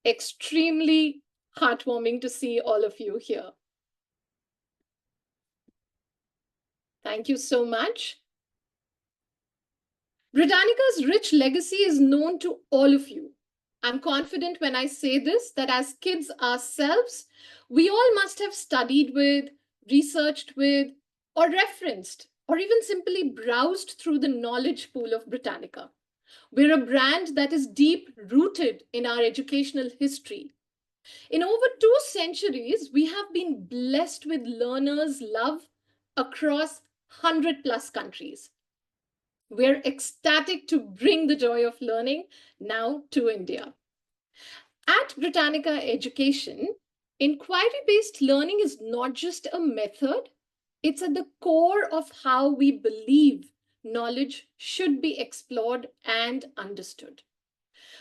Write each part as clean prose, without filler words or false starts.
extremely heartwarming to see all of you here. Thank you so much. Britannica's rich legacy is known to all of you. I'm confident when I say this, that as kids ourselves, we all must have studied with, researched with, or referenced, or even simply browsed through the knowledge pool of Britannica. We're a brand that is deep rooted in our educational history. In over 2 centuries, we have been blessed with learners' love across 100+ countries. We're ecstatic to bring the joy of learning now to India. At Britannica Education, inquiry-based learning is not just a method, it's at the core of how we believe knowledge should be explored and understood.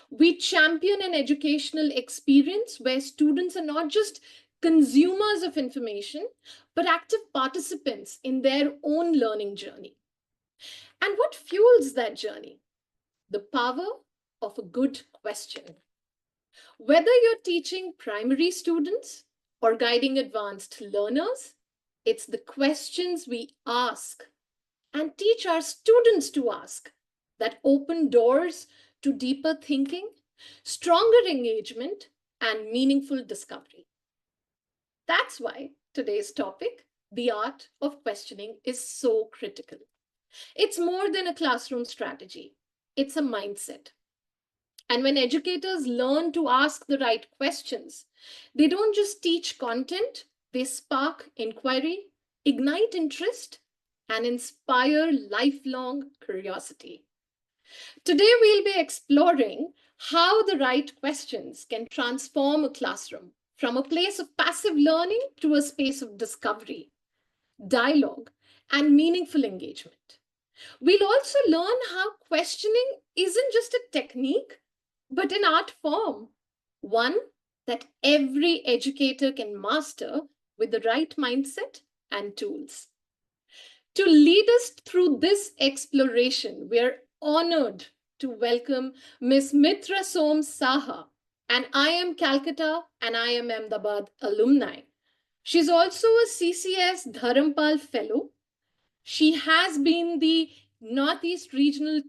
We champion an educational experience where students are not just consumers of information, but active participants in their own learning journey. And what fuels that journey? The power of a good question. Whether you're teaching primary students or guiding advanced learners, it's the questions we ask and teach our students to ask that open doors to deeper thinking, stronger engagement, and meaningful discovery. That's why today's topic, the art of questioning, is so critical. It's more than a classroom strategy. It's a mindset. And when educators learn to ask the right questions, they don't just teach content, they spark inquiry, ignite interest, and inspire lifelong curiosity. Today, we'll be exploring how the right questions can transform a classroom from a place of passive learning to a space of discovery, dialogue, and meaningful engagement. We'll also learn how questioning isn't just a technique, but an art form, one that every educator can master with the right mindset and tools. To lead us through this exploration, we are honored to welcome Ms. Mitra Som Saha, an IIM Calcutta and IIM Ahmedabad alumni. She's also a CCS Dharampal Fellow. She has been the Northeast Regional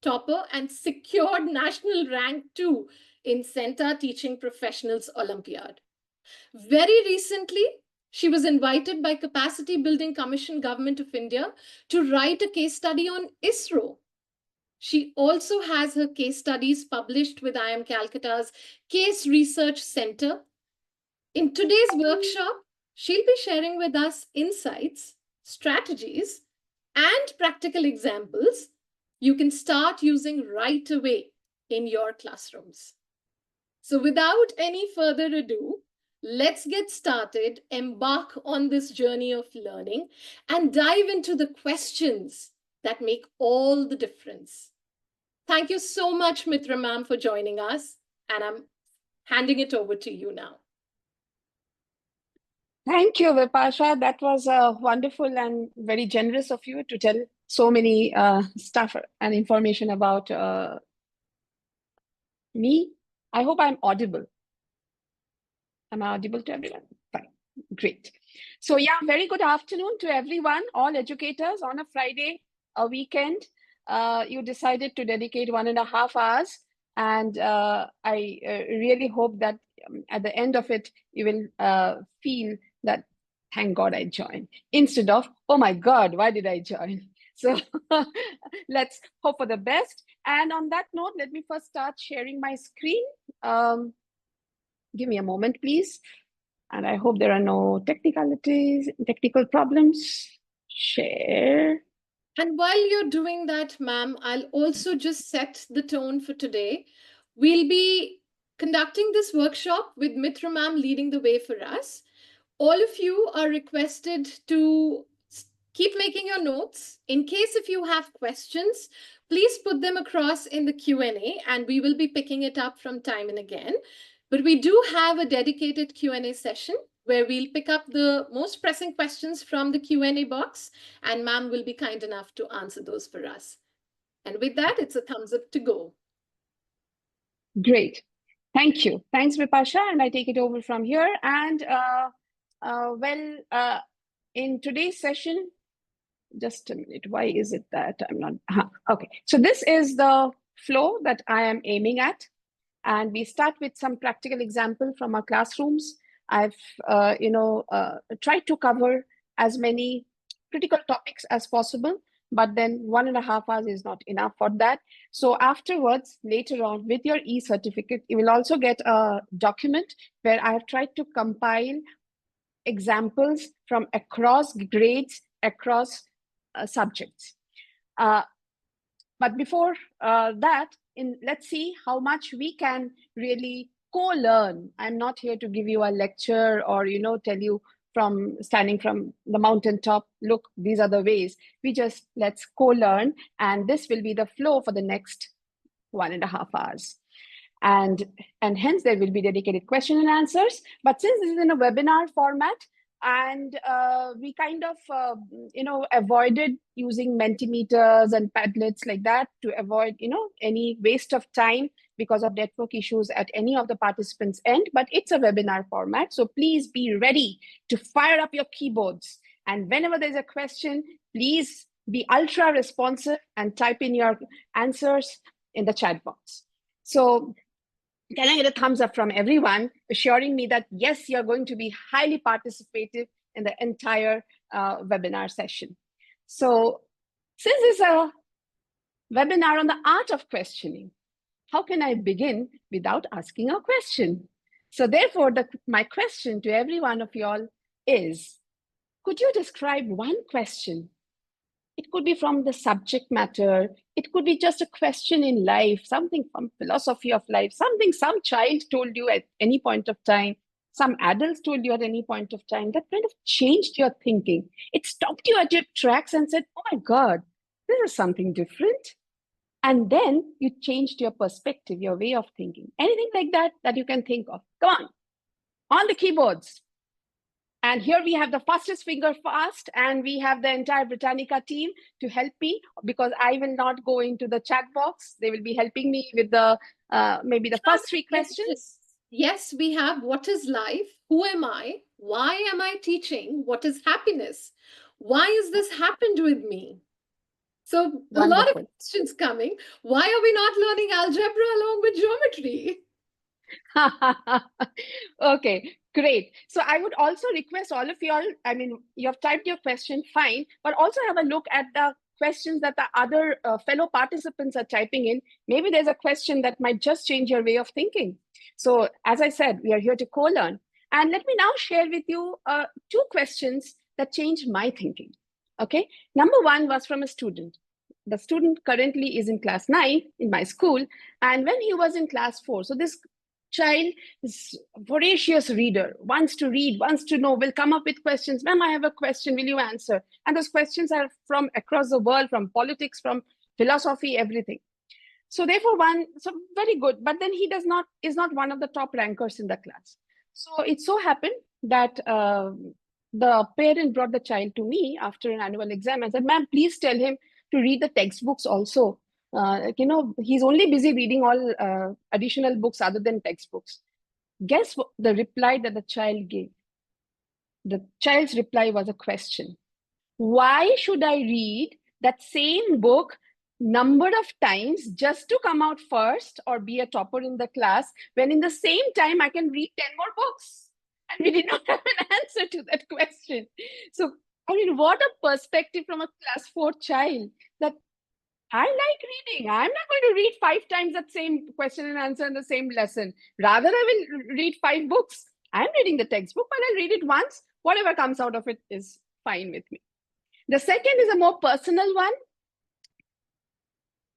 topper and secured national rank 2 in CENTA Teaching Professionals Olympiad. Very recently, she was invited by Capacity Building Commission Government of India to write a case study on ISRO. She also has her case studies published with IIM Calcutta's Case Research Center. In today's workshop, she'll be sharing with us insights, strategies, and practical examples you can start using right away in your classrooms. So without any further ado, let's get started, embark on this journey of learning, and dive into the questions that make all the difference. Thank you so much, Mitra ma'am, for joining us, and I'm handing it over to you now. Thank you, Vipasha. That was wonderful and very generous of you to tell so many stuff and information about me. I hope I'm audible. Am I audible to everyone? Fine, great. So yeah, very good afternoon to everyone, all educators on a Friday, a weekend. You decided to dedicate 1.5 hours, and I really hope that at the end of it, you will feel that, thank God I joined, instead of, oh my God, why did I join? So let's hope for the best. And on that note, let me first start sharing my screen. Give me a moment, please. And I hope there are no technical problems. Share. And while you're doing that, ma'am, I'll also just set the tone for today. We'll be conducting this workshop with Mitra ma'am leading the way for us. All of you are requested to keep making your notes. In case if you have questions, please put them across in the Q&A and we will be picking it up from time and again. But we do have a dedicated Q&A session where we'll pick up the most pressing questions from the Q&A box, and ma'am will be kind enough to answer those for us. And with that, it's a thumbs up to go. Great. Thank you. Thanks, Vipasha. And I take it over from here. And in today's session, just a minute, why is it that I'm not, okay. So this is the flow that I am aiming at. And we start with some practical example from our classrooms. I've, tried to cover as many critical topics as possible, but then 1.5 hours is not enough for that. So afterwards, later on, with your e-certificate, you will also get a document where I have tried to compile examples from across grades, across subjects. But before that, let's see how much we can really co-learn. I'm not here to give you a lecture or tell you from standing from the mountaintop, look, these are the ways. Let's co-learn, and this will be the flow for the next 1.5 hours. And hence there will be dedicated question and answers. But since this is in a webinar format, and we kind of avoided using Mentimeters and Padlets like that to avoid any waste of time because of network issues at any of the participants' end. But it's a webinar format, so please be ready to fire up your keyboards, and whenever there's a question, please be ultra responsive and type in your answers in the chat box. So can I get a thumbs up from everyone, assuring me that, yes, you're going to be highly participative in the entire webinar session? So since it's a webinar on the art of questioning, how can I begin without asking a question? So therefore, my question to every one of y'all is, could you describe one question? It could be from the subject matter. It could be just a question in life, something from philosophy of life, something some child told you at any point of time, some adults told you at any point of time that kind of changed your thinking. It stopped you at your tracks and said, oh my God, this is something different. And then you changed your perspective, your way of thinking. Anything like that you can think of. Come on the keyboards. And here we have the fastest finger fast, and we have the entire Britannica team to help me, because I will not go into the chat box. They will be helping me with the maybe the first 3 questions. Yes, we have what is life? Who am I? Why am I teaching? What is happiness? Why has this happened with me? So a lot of questions coming. Why are we not learning algebra along with geometry? Okay, great. So I would also request all of you all, I mean, you have typed your question, fine, but also have a look at the questions that the other fellow participants are typing in. Maybe there's a question that might just change your way of thinking. So as I said, we are here to co-learn. And let me now share with you 2 questions that changed my thinking. Okay, number 1 was from a student. The student currently is in class 9 in my school. And when he was in class 4, so this child is a voracious reader, wants to read, wants to know, will come up with questions. Ma'am, I have a question, will you answer? And those questions are from across the world, from politics, from philosophy, everything. So therefore, so very good. But then he is not one of the top rankers in the class. So it so happened that the parent brought the child to me after an annual exam and said, ma'am, please tell him to read the textbooks also. He's only busy reading all additional books other than textbooks. Guess what the reply that the child gave? The child's reply was a question. Why should I read that same book number of times just to come out first or be a topper in the class, when in the same time I can read 10 more books? And we did not have an answer to that question. So, I mean, what a perspective from a class 4 child, that I like reading. I'm not going to read 5 times that same question and answer in the same lesson. Rather, I will read 5 books. I'm reading the textbook, but I'll read it once. Whatever comes out of it is fine with me. The second is a more personal one.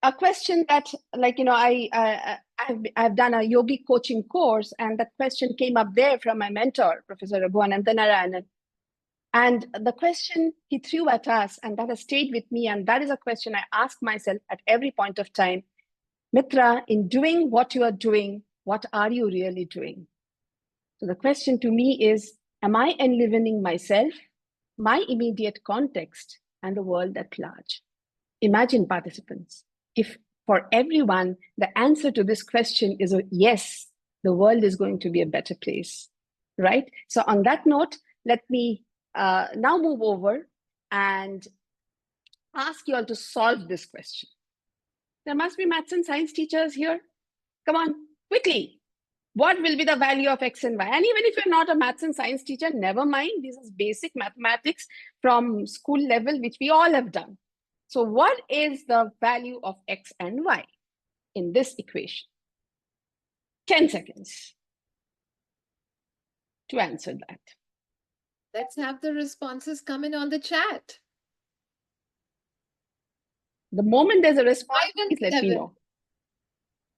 A question that, I've done a yogic coaching course, and that question came up there from my mentor, Professor Raghuanandanarayanan. And the question he threw at us, and that has stayed with me, and that is a question I ask myself at every point of time. Mitra, in doing what you are doing, what are you really doing? So the question to me is, am I enlivening myself, my immediate context, and the world at large? Imagine, participants, if for everyone, the answer to this question is a yes, the world is going to be a better place, right? So on that note, let me now move over and ask you all to solve this question. There must be maths and science teachers here. Come on, quickly. What will be the value of X and Y? And even if you're not a maths and science teacher, never mind. This is basic mathematics from school level, which we all have done. So what is the value of X and Y in this equation? 10 seconds to answer that. Let's have the responses come in on the chat. The moment there's a response, 5 and please let me 7. know.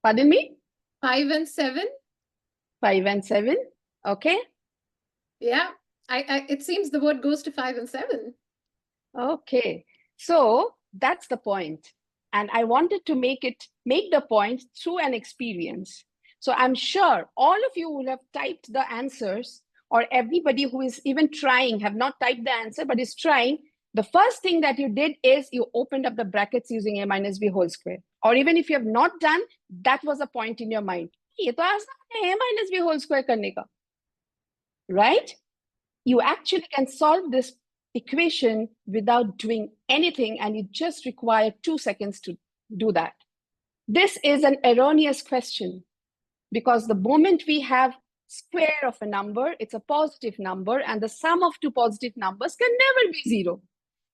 Pardon me? 5 and 7. 5 and 7. Okay. Yeah, it seems the word goes to 5 and 7. Okay. So that's the point. And I wanted to make the point through an experience. So I'm sure all of you will have typed the answers, or everybody who is even trying have not typed the answer, but is trying. The first thing that you did is you opened up the brackets using a minus b whole square. Or even if you have not done, that was a point in your mind. ये तो आसान है, a minus b whole square करने का. Right? You actually can solve this equation without doing anything, and you just require 2 seconds to do that. This is an erroneous question, because the moment we have square of a number, it's a positive number, and the sum of two positive numbers can never be 0.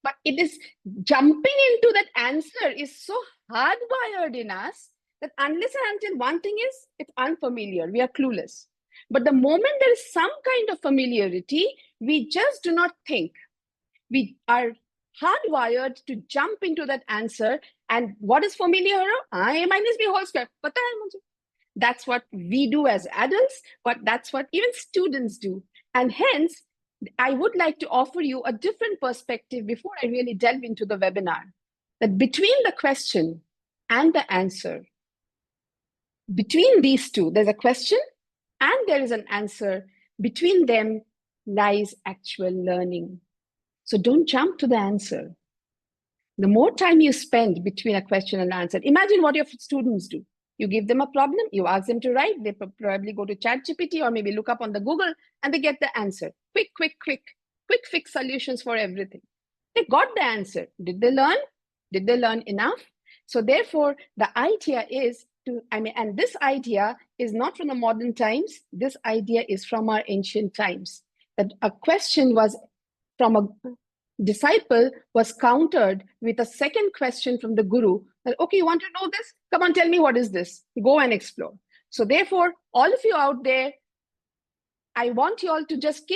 But it is jumping into that answer is so hardwired in us that unless and until one thing is, it's unfamiliar, we are clueless. But the moment there is some kind of familiarity, we just do not think. We are hardwired to jump into that answer. And what is familiar? A minus b whole square. Pata hai mujhe. That's what we do as adults, but that's what even students do. And hence, I would like to offer you a different perspective before I really delve into the webinar. That between the question and the answer, between these two, there's a question and there is an answer. Between them lies actual learning. So don't jump to the answer. The more time you spend between a question and answer, imagine what your students do. You give them a problem, you ask them to write, they probably go to ChatGPT or maybe look up on the Google and they get the answer. Quick fix solutions for everything. They got the answer. Did they learn? Did they learn enough? So therefore, the idea is and this idea is not from the modern times. This idea is from our ancient times. That a question was from a disciple was countered with a second question from the guru. That, okay, you want to know this? Come on, tell me what is this? Go and explore. So therefore, all of you out there, I want you all to just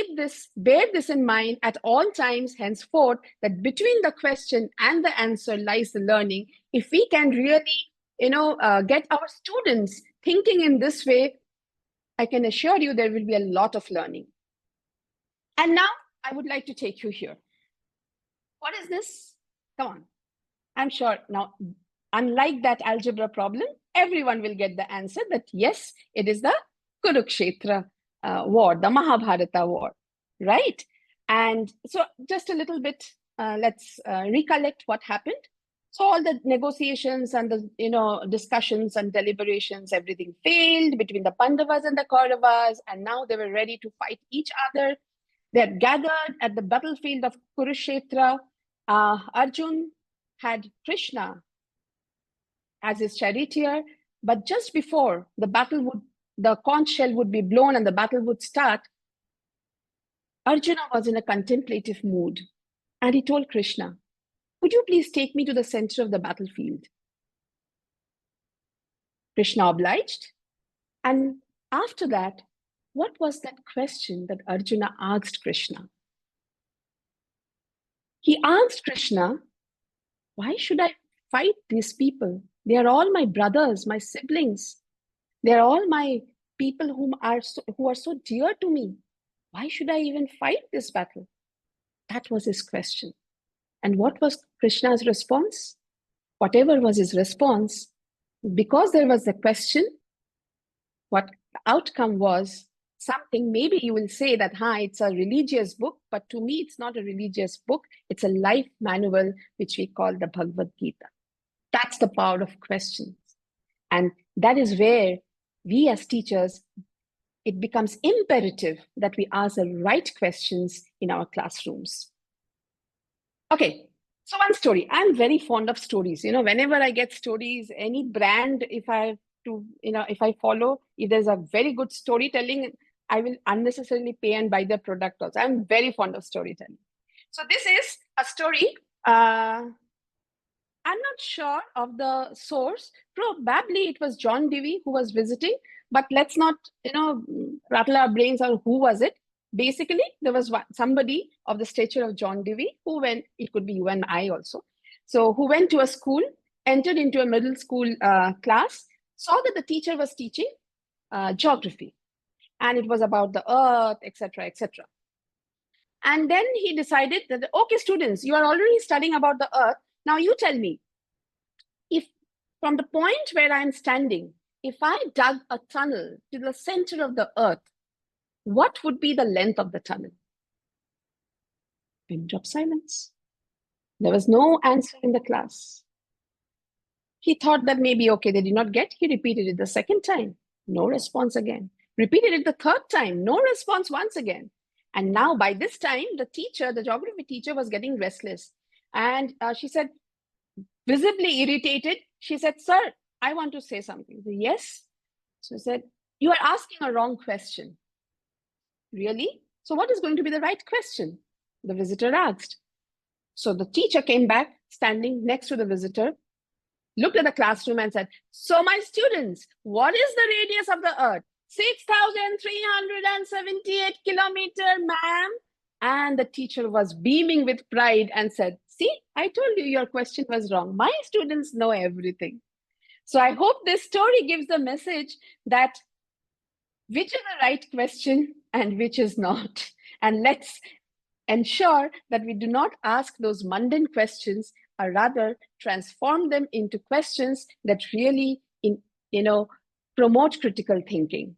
bear this in mind at all times henceforth, that between the question and the answer lies the learning. If we can really, get our students thinking in this way, I can assure you there will be a lot of learning. And now I would like to take you here. What is this? Come on. I'm sure now, unlike that algebra problem, everyone will get the answer that yes, it is the Kurukshetra war, the Mahabharata war, right? And so just a little bit, let's recollect what happened. So all the negotiations and the discussions and deliberations, everything failed between the Pandavas and the Kauravas, and now they were ready to fight each other. They had gathered at the battlefield of Kurukshetra. Arjun had Krishna as his charioteer, but just before the conch shell would be blown and the battle would start, Arjuna was in a contemplative mood, and he told Krishna, "Would you please take me to the center of the battlefield?" Krishna obliged, and after that, what was that question that Arjuna asked Krishna? He asked Krishna, "Why should I fight these people? They are all my brothers, my siblings. They are all my people who are so dear to me. Why should I even fight this battle?" That was his question. And what was Krishna's response? Whatever was his response, because there was a question, what the outcome was something, maybe you will say that, it's a religious book, but to me, it's not a religious book. It's a life manual, which we call the Bhagavad Gita. That's the power of questions. And that is where we as teachers, it becomes imperative that we ask the right questions in our classrooms. Okay, so one story. I'm very fond of stories. Whenever I get stories, any brand, if I follow, if there's a very good storytelling, I will unnecessarily pay and buy the product also. I'm very fond of storytelling. So this is a story. I'm not sure of the source. Probably it was John Dewey who was visiting, but let's not, rattle our brains on who was it. Basically, there was somebody of the stature of John Dewey who went, it could be you and I also, so who went to a school, entered into a middle school class, saw that the teacher was teaching geography, and it was about the earth, etc., etc. And then he decided that, okay, students, you are already studying about the earth. Now you tell me, if from the point where I'm standing, if I dug a tunnel to the center of the earth, what would be the length of the tunnel? Pin drop silence. There was no answer in the class. He thought that maybe, okay, they did not get. He repeated it the second time. No response again. Repeated it the third time. No response once again. And now by this time, the geography teacher was getting restless. And she said, visibly irritated, she said, sir, I want to say something. He said, yes. So he said, you are asking a wrong question. Really? So what is going to be the right question? The visitor asked. So the teacher came back, standing next to the visitor, looked at the classroom and said, so my students, what is the radius of the earth? 6,378 kilometers, ma'am. And the teacher was beaming with pride and said, see, I told you your question was wrong. My students know everything. So I hope this story gives the message that which is the right question and which is not. And let's ensure that we do not ask those mundane questions, or rather transform them into questions that really, promote critical thinking.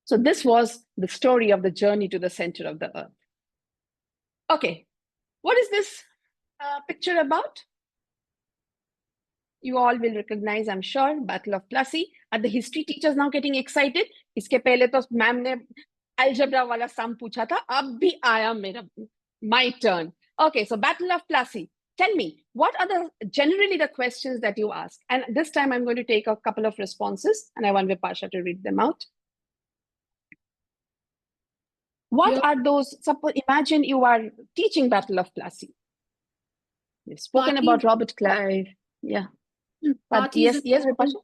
So this was the story of the journey to the center of the earth. Okay, what is this picture about? You all will recognize, I'm sure, Battle of Plassey. Are the history teachers now getting excited? इसके पहले तो ma'am ने algebra वाला sum पूछा था, अब भी आया my turn. Okay, so Battle of Plassey. Tell me, what are generally the questions that you ask? And this time I'm going to take a couple of responses and I want Vipasha to read them out. What are those? Suppose, imagine you are teaching Battle of Plassey. We've spoken about Robert Clive. Yeah. But yes, Vipasha.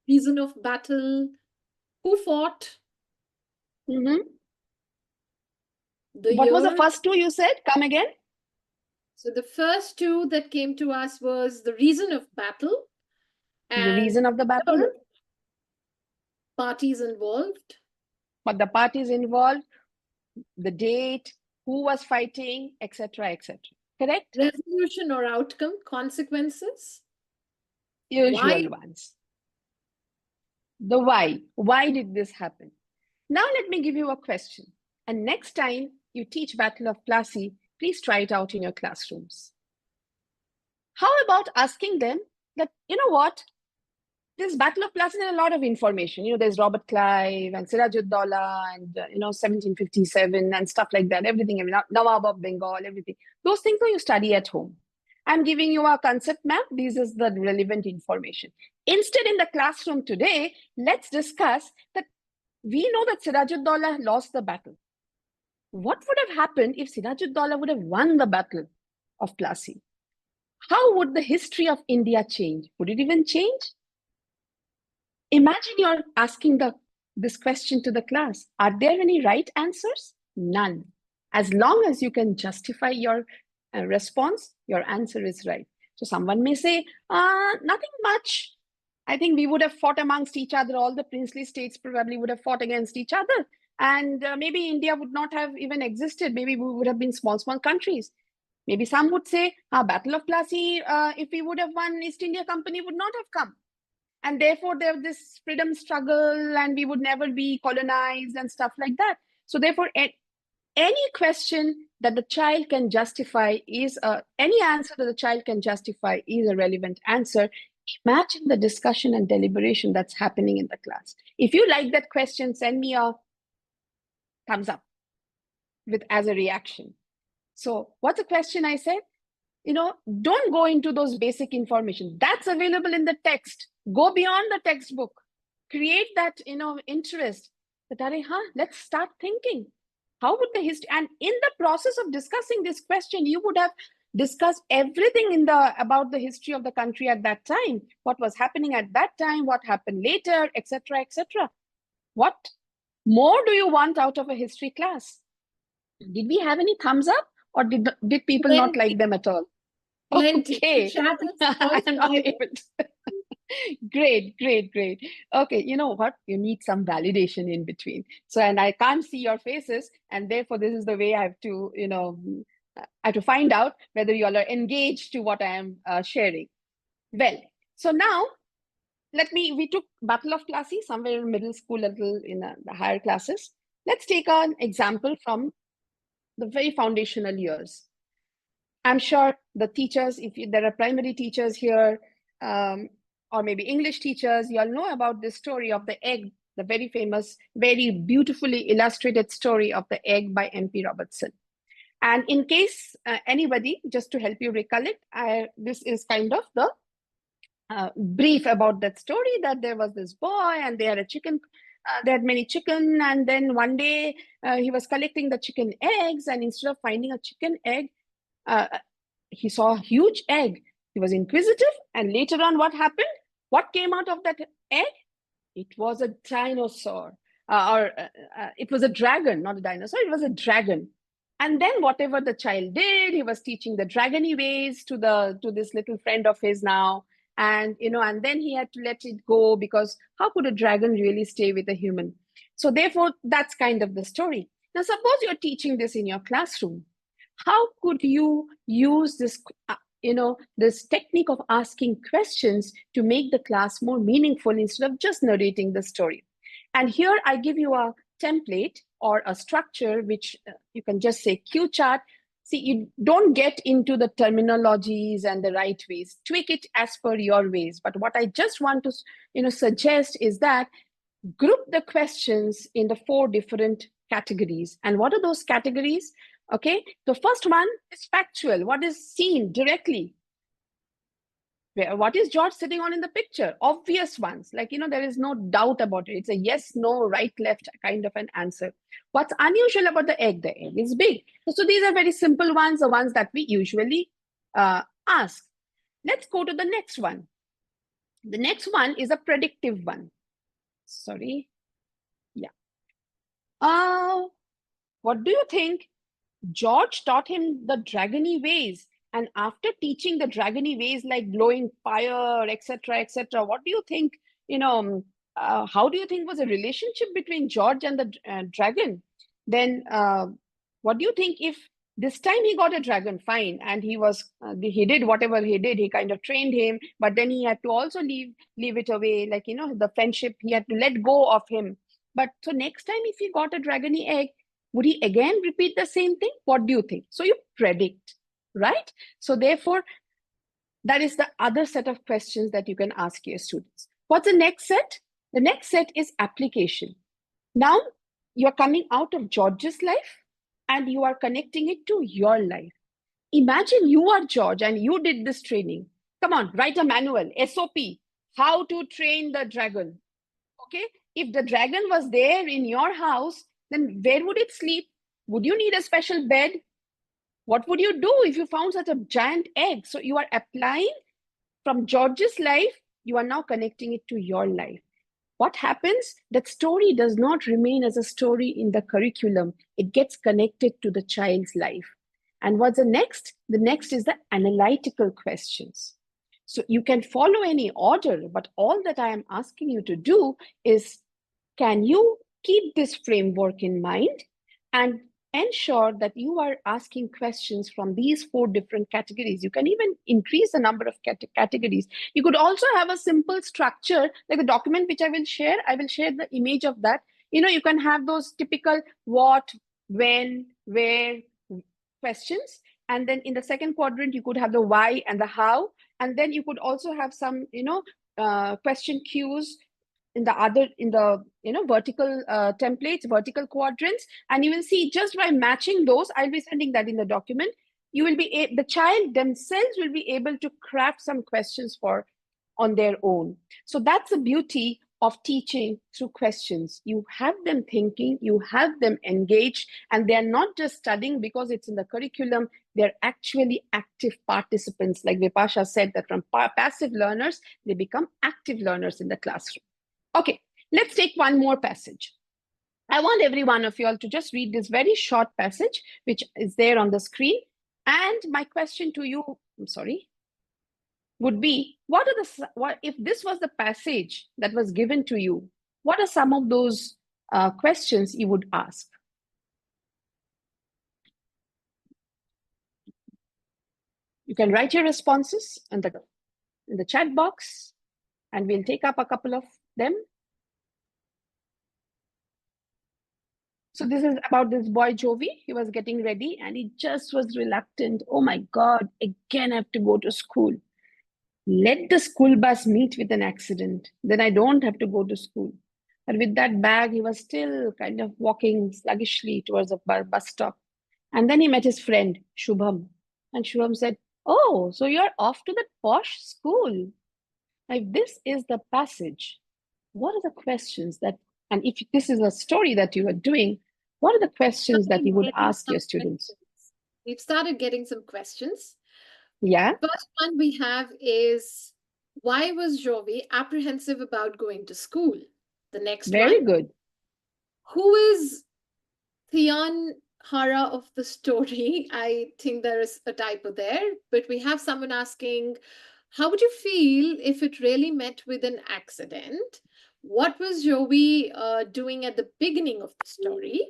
Reason of battle. Who fought? What was the first two you said? Come again. So the first two that came to us was the reason of battle. And the reason of the battle? Parties involved. But the parties involved, the date, who was fighting, etc., etc. Correct? Resolution or outcome, consequences. Usual ones. The why. Why did this happen? Now let me give you a question. And next time you teach Battle of Plassey, please try it out in your classrooms. How about asking them that, you know what? This Battle of Plassey has a lot of information. There's Robert Clive and Siraj-ud-Daulah and, 1757 and stuff like that. Everything, Nawab of Bengal, everything. Those things you study at home. I'm giving you a concept map. This is the relevant information. Instead, in the classroom today, let's discuss that we know that Siraj-ud-Daulah lost the battle. What would have happened if Siraj-ud-Daulah would have won the Battle of Plassey? How would the history of India change? Would it even change? Imagine you're asking this question to the class. Are there any right answers? None. As long as you can justify your response, your answer is right. So someone may say, nothing much. I think we would have fought amongst each other. All the princely states probably would have fought against each other. And maybe India would not have even existed. Maybe we would have been small, small countries. Maybe some would say, Battle of Plassey, if we would have won, East India Company would not have come. And therefore, there was this freedom struggle and we would never be colonized and stuff like that. So therefore, any question that the child can justify is, any answer that the child can justify is a relevant answer, Imagine the discussion and deliberation that's happening in the class. If you like that question, send me a thumbs up as a reaction. So what's the question I said? Don't go into those basic information. That's available in the text. Go beyond the textbook. Create that, interest. That, let's start thinking. How would the history, and in the process of discussing this question, you would have discussed everything about the history of the country at that time, what was happening at that time, what happened later, etc., etc. What more do you want out of a history class? Did we have any thumbs up, or did people not like them at all? Plenty. Okay. Chat is I'm not able to. Great. Okay, you know what? You need some validation in between. So, and I can't see your faces, and therefore this is the way I have to, I have to find out whether you all are engaged to what I am sharing. Well, so now we took Battle of Plassey somewhere in middle school, a little in the higher classes. Let's take an example from the very foundational years. I'm sure the teachers, if there are primary teachers here, or maybe English teachers, you all know about this story of the egg, the very famous, very beautifully illustrated story of the egg by M.P. Robertson. And in case anybody, just to help you recollect, this is kind of the brief about that story, that there was this boy and they had a chicken. They had many chicken, and then one day he was collecting the chicken eggs, and instead of finding a chicken egg, he saw a huge egg. He was inquisitive, and later on, what happened? What came out of that egg? It was a dinosaur, it was a dragon, not a dinosaur. It was a dragon. And then whatever the child did, he was teaching the dragony ways to this little friend of his now. And and then he had to let it go, because how could a dragon really stay with a human? So therefore, that's kind of the story. Now, suppose you're teaching this in your classroom. How could you use this, this technique of asking questions to make the class more meaningful instead of just narrating the story? And here I give you a template or a structure, which you can just say cue chart. See, you don't get into the terminologies and the right ways. Tweak it as per your ways. But what I just want to, suggest is that group the questions in the 4 different categories. And what are those categories? Okay, the first one is factual. What is seen directly? What is George sitting on in the picture? Obvious ones, like, there is no doubt about it. It's a yes, no, right, left kind of an answer. What's unusual about the egg? The egg is big. So these are very simple ones, the ones that we usually ask. Let's go to the next one. The next one is a predictive one. Sorry. Yeah. What do you think? George taught him the dragony ways. And after teaching the dragony ways, like blowing fire, etc., etc., what do you think, how do you think was the relationship between George and the dragon? Then what do you think if this time he got a dragon? Fine. And he did whatever he did. He kind of trained him, but then he had to also leave it away. Like, the friendship, he had to let go of him. But so next time, if he got a dragony egg, would he again repeat the same thing? What do you think? So you predict, right? So therefore, that is the other set of questions that you can ask your students. What's the next set? The next set is application. Now, you're coming out of George's life and you are connecting it to your life. Imagine you are George and you did this training. Come on, write a manual, SOP, how to train the dragon. Okay, if the dragon was there in your house, then where would it sleep? Would you need a special bed? What would you do if you found such a giant egg? So you are applying from George's life, you are now connecting it to your life. What happens? That story does not remain as a story in the curriculum. It gets connected to the child's life. And what's the next? The next is the analytical questions. So you can follow any order, but all that I am asking you to do is, can you keep this framework in mind and ensure that you are asking questions from these 4 different categories? You can even increase the number of categories. You could also have a simple structure, like the document which I will share the image of that. You can have those typical what, when, where questions. And then in the second quadrant, you could have the why and the how. And then you could also have some, question cues in the vertical templates, vertical quadrants. And you will see just by matching those, I'll be sending that in the document. You will be, the child themselves will be able to craft some questions on their own. So that's the beauty of teaching through questions. You have them thinking, you have them engaged, and they're not just studying because it's in the curriculum, they're actually active participants. Like Vipasha said, that from passive learners, they become active learners in the classroom. Okay, let's take one more passage. I want every one of you all to just read this very short passage, which is there on the screen. And my question to you, would be, what if this was the passage that was given to you, what are some of those questions you would ask? You can write your responses in the chat box, and we'll take up a couple of them. So this is about this boy, Jovi. He was getting ready and he just was reluctant. Oh my God, again, I have to go to school. Let the school bus meet with an accident. Then I don't have to go to school. But with that bag, he was still kind of walking sluggishly towards a bus stop. And then he met his friend, Shubham. And Shubham said, oh, so you're off to that posh school. If this is the passage, what are the questions that, and if this is a story that you are doing, what are the questions that you would ask your students? We've started getting some questions. Yeah. First one we have is, why was Jovi apprehensive about going to school? The next Very one. good. Who is Theon Hara of the story? I think there is a typo there, but we have someone asking, how would you feel if it really met with an accident? What was Jovi doing at the beginning of the story?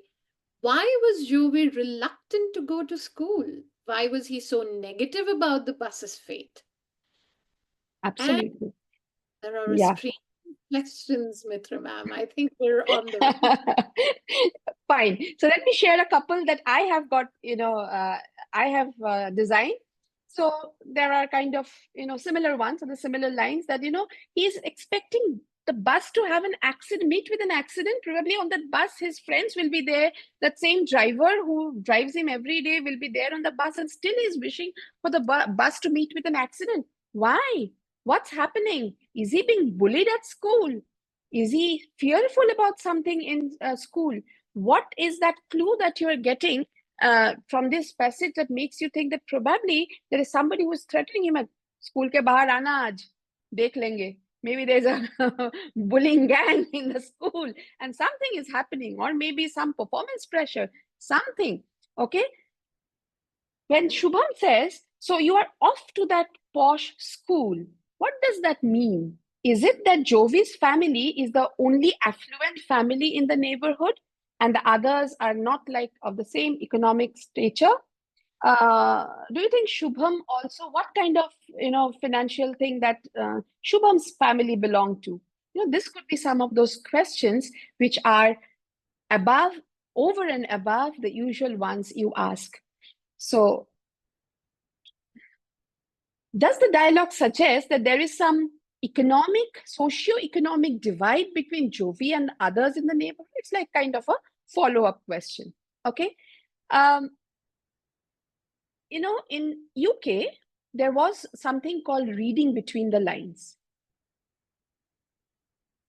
Why was Jovi reluctant to go to school? Why was he so negative about the bus's fate? Absolutely. And there are a stream of questions, Mitra ma'am. I think we're on the Fine. So let me share a couple that I have got, I have designed. So there are kind of, similar ones or the similar lines that, he's expecting the bus to have an accident, meet with an accident. Probably on that bus, his friends will be there. That same driver who drives him every day will be there on the bus, and still he's wishing for the bus to meet with an accident. Why? What's happening? Is he being bullied at school? Is he fearful about something in school? What is that clue that you're getting from this passage that makes you think that probably there is somebody who is threatening him at school ke bahar aana aaj, dekh lenge. Maybe there's a bullying gang in the school and something is happening, or maybe some performance pressure, something. Okay. When Shubham says, so you are off to that posh school, what does that mean? Is it that Jovi's family is the only affluent family in the neighborhood and the others are not like of the same economic stature? Do you think Shubham also, what kind of, financial thing that Shubham's family belong to? This could be some of those questions which are over and above the usual ones you ask. So, does the dialogue suggest that there is some socio-economic divide between Jovi and others in the neighborhood? It's like kind of a follow-up question. Okay. In UK, there was something called reading between the lines.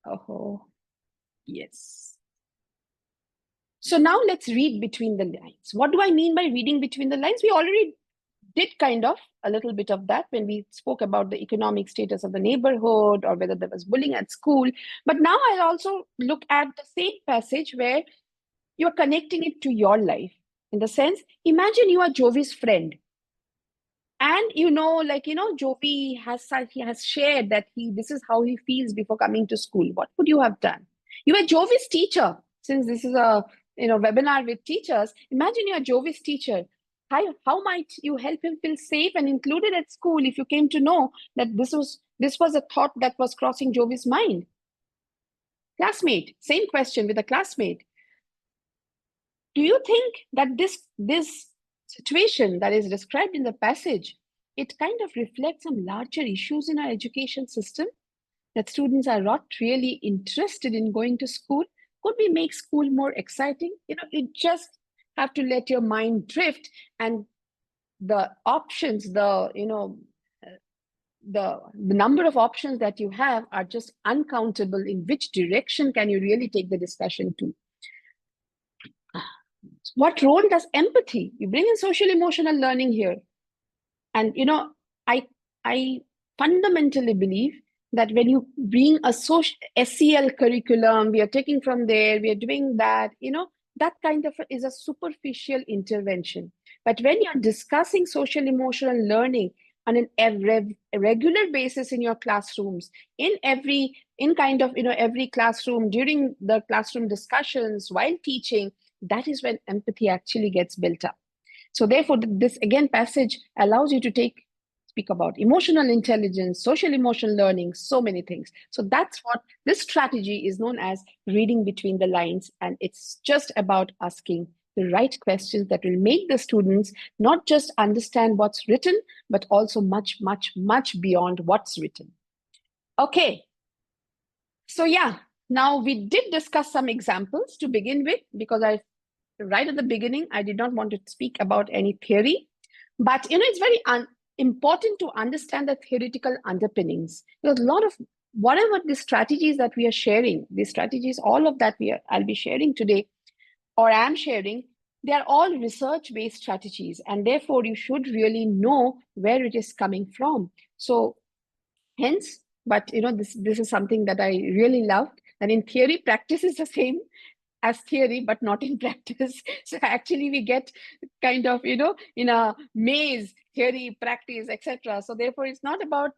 Oh, yes. So now let's read between the lines. What do I mean by reading between the lines? We already did kind of a little bit of that when we spoke about the economic status of the neighborhood or whether there was bullying at school. But now I'll also look at the same passage where you're connecting it to your life. In the sense, imagine you are Jovi's friend. And Jovi has shared that this is how he feels before coming to school. What would you have done? You were Jovi's teacher. Since this is a webinar with teachers, imagine you're Jovi's teacher. How might you help him feel safe and included at school if you came to know that this was a thought that was crossing Jovi's mind? Classmate, same question with a classmate. Do you think that this situation that is described in the passage it kind of reflects some larger issues in our education system, that students are not really interested in going to school. Could we make school more exciting? You just have to let your mind drift, and the options, the number of options that you have are just uncountable. In which direction can you really take the discussion to? What role does empathy? You bring in social emotional learning here. And I fundamentally believe that when you bring a social SEL curriculum, we are taking from there, we are doing that, that kind of is a superficial intervention. But when you're discussing social emotional learning on a regular basis in your classrooms, in kind of every classroom, during the classroom discussions, while teaching, that is when empathy actually gets built up. So therefore, this again passage allows you to speak about emotional intelligence, social emotional learning, so many things. So that's what this strategy is known as, reading between the lines. And it's just about asking the right questions that will make the students not just understand what's written, but also much, much, much beyond what's written. Okay. So yeah, now we did discuss some examples to begin with, because right at the beginning, I did not want to speak about any theory, but it's very important to understand the theoretical underpinnings. Because a lot of whatever the strategies that we are sharing, these strategies, all of that I'll be sharing today, or am sharing, they are all research-based strategies, and therefore you should really know where it is coming from. So hence, but this is something that I really loved, that in theory, practice is the same as theory, but not in practice. So actually we get kind of, in a maze, theory, practice, etc. So therefore it's not about,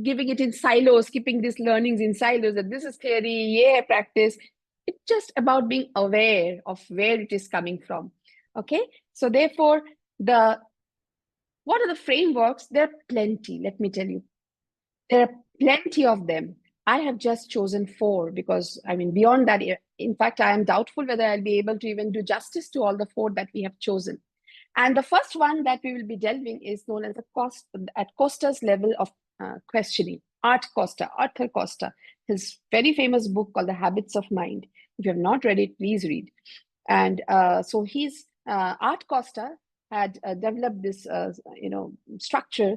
giving it in silos, keeping these learnings in silos, that this is theory, practice. It's just about being aware of where it is coming from. Okay. So therefore, what are the frameworks? There are plenty, let me tell you. There are plenty of them. I have just chosen 4 because, beyond that, in fact, I am doubtful whether I'll be able to even do justice to all the 4 that we have chosen. And the first one that we will be delving is known as at Costa's level of questioning. Arthur Costa, his very famous book called The Habits of Mind. If you have not read it, please read. And so Art Costa had developed this, structure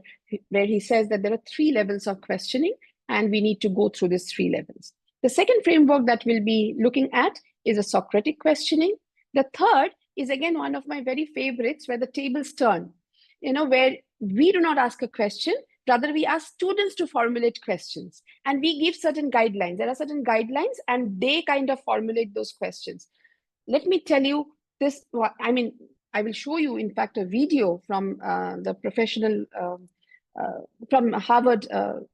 where he says that there are 3 levels of questioning, and we need to go through these 3 levels. The second framework that we'll be looking at is a Socratic questioning. The third is again one of my very favorites, where the tables turn, where we do not ask a question, rather we ask students to formulate questions, and we give certain guidelines. There are certain guidelines, and they kind of formulate those questions. Let me tell you this, I will show you, in fact, a video from the professional, from Harvard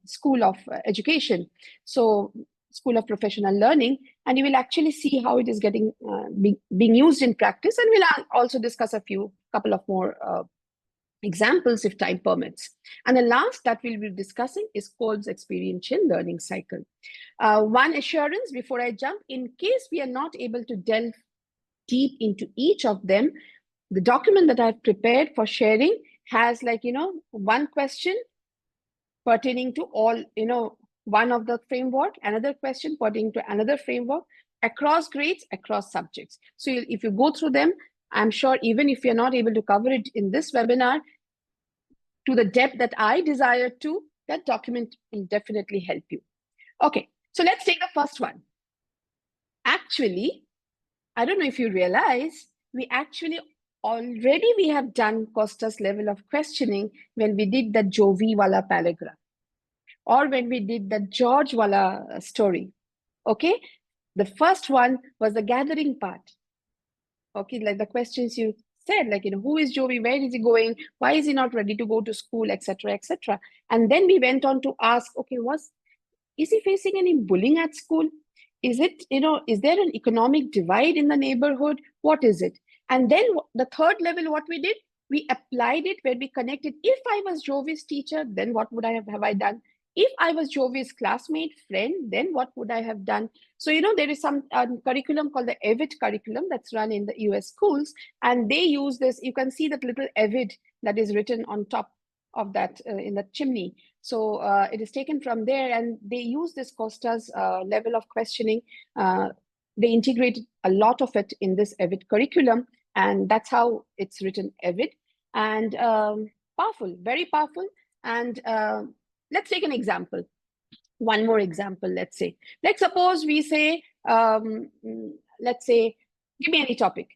School of Education, so School of Professional Learning, and you will actually see how it is getting being used in practice, and we'll also discuss a couple of more examples if time permits. And the last that we'll be discussing is Kolb's experiential learning cycle. One assurance before I jump, in case we are not able to delve deep into each of them, the document that I've prepared for sharing has one question pertaining to all, one of the framework, another question pertaining to another framework, across grades, across subjects. So if you go through them, I'm sure even if you're not able to cover it in this webinar to the depth that I desire to, that document will definitely help you. Okay, so let's take the first one. Actually, I don't know if you realize, we have done Costa's level of questioning when we did the Jovi wala paragraph, or when we did the George wala story. Okay, the first one was the gathering part. Okay, like the questions you said, who is Jovi, where is he going, why is he not ready to go to school, etc., etc. And then we went on to ask, okay, is he facing any bullying at school? Is it, is there an economic divide in the neighborhood? What is it? And then the third level, what we did, we applied it where we connected. If I was Jovi's teacher, then what would have I done? If I was Jovi's classmate, friend, then what would I have done? So, there is some curriculum called the EVIT curriculum that's run in the US schools, and they use this. You can see that little EVIT that is written on top of that in the chimney. So it is taken from there, and they use this Costa's level of questioning. They integrated a lot of it in this EVIT curriculum, and that's how it's written, EVIT. And powerful, very powerful. And let's take an example. One more example, let's say. Let's suppose we say, let's say, give me any topic.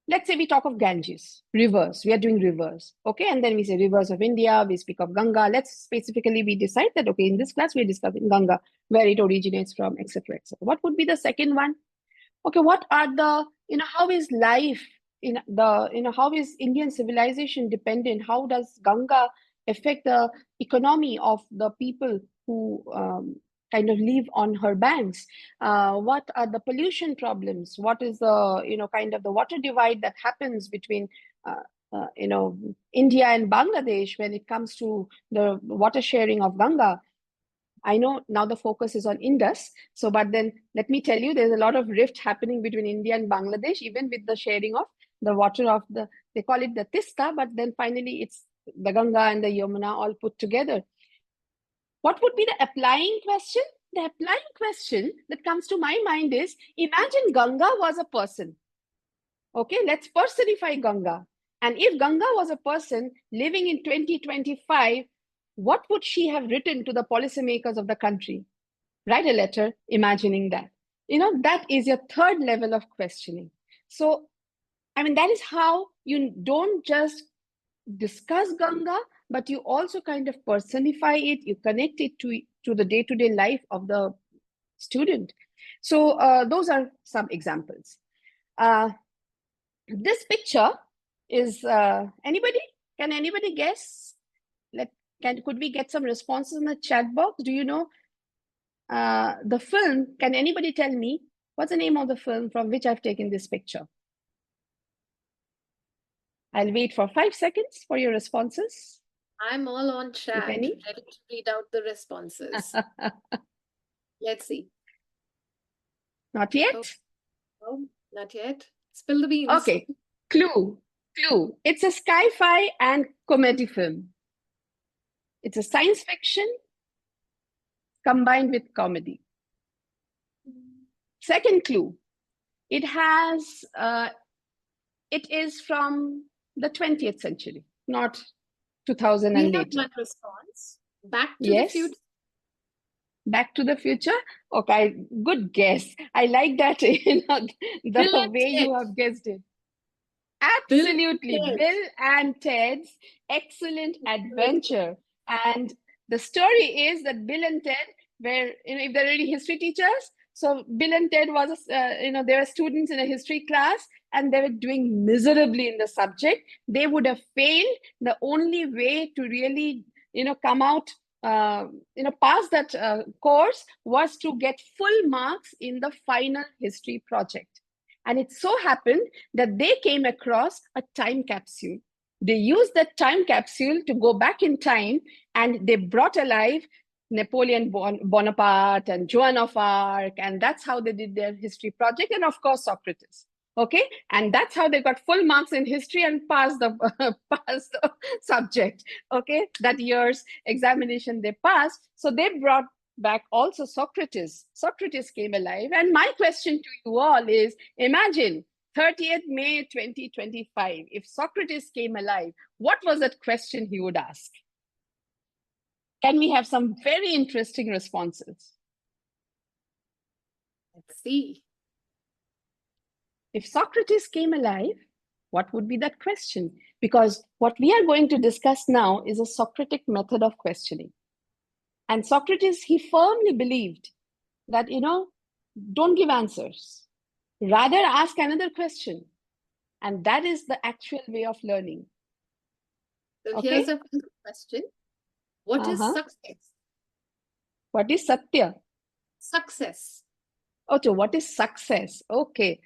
Let's say we talk of Ganges, rivers. We are doing rivers, okay? And then we say rivers of India, we speak of Ganga. Let's specifically, we decide that, okay, in this class, we're discussing Ganga, where it originates from, etc., etc. What would be the second one? Okay, what are the, how is life in the, how is Indian civilization dependent? How does Ganga affect the economy of the people who kind of live on her banks? What are the pollution problems? What is the, kind of the water divide that happens between, India and Bangladesh when it comes to the water sharing of Ganga? I know now the focus is on Indus. So, but then let me tell you, there's a lot of rift happening between India and Bangladesh, even with the sharing of the water of they call it the Tista, but then finally it's the Ganga and the Yamuna all put together. What would be the applying question? The applying question that comes to my mind is, imagine Ganga was a person. Okay, let's personify Ganga. And if Ganga was a person living in 2025, what would she have written to the policymakers of the country? Write a letter imagining that. That is your third level of questioning. So, that is how you don't just discuss Ganga, but you also kind of personify it, you connect it to the day-to-day life of the student. So those are some examples. This picture is, anybody? Can anybody guess? Could we get some responses in the chat box? Do you know the film? Can anybody tell me what's the name of the film from which I've taken this picture? I'll wait for 5 seconds for your responses. I'm all on chat, any? ready to read out the responses. Let's see. Not yet? Oh, not yet. Spill the beans. Okay. Clue. It's a sci-fi and comedy film. It's a science fiction combined with comedy. Second clue. It is from the 20th century, not 2000 and later. We have one response. Back to the Future. Back to the Future? Okay, good guess. I like that, the way you have guessed it. Absolutely. Bill and Ted's Excellent Adventure. And the story is that Bill and Ted were, if they're really history teachers, so Bill and Ted was, they were students in a history class and they were doing miserably in the subject. They would have failed. The only way to really, come out, pass that course was to get full marks in the final history project. And it so happened that they came across a time capsule. They used that time capsule to go back in time, and they brought alive Napoleon Bonaparte and Joan of Arc, and that's how they did their history project, and of course Socrates. Okay, and that's how they got full marks in history and passed the subject. Okay, that year's examination they passed. So they brought back also Socrates. Socrates came alive. And my question to you all is, imagine 30th May 2025, if Socrates came alive, what was that question he would ask? Can we have some very interesting responses? Let's see. If Socrates came alive, what would be that question? Because what we are going to discuss now is a Socratic method of questioning. And Socrates, he firmly believed that, don't give answers. Rather ask another question. And that is the actual way of learning. So here's a question. What is success? What is Satya? Success. Okay, what is success? Okay.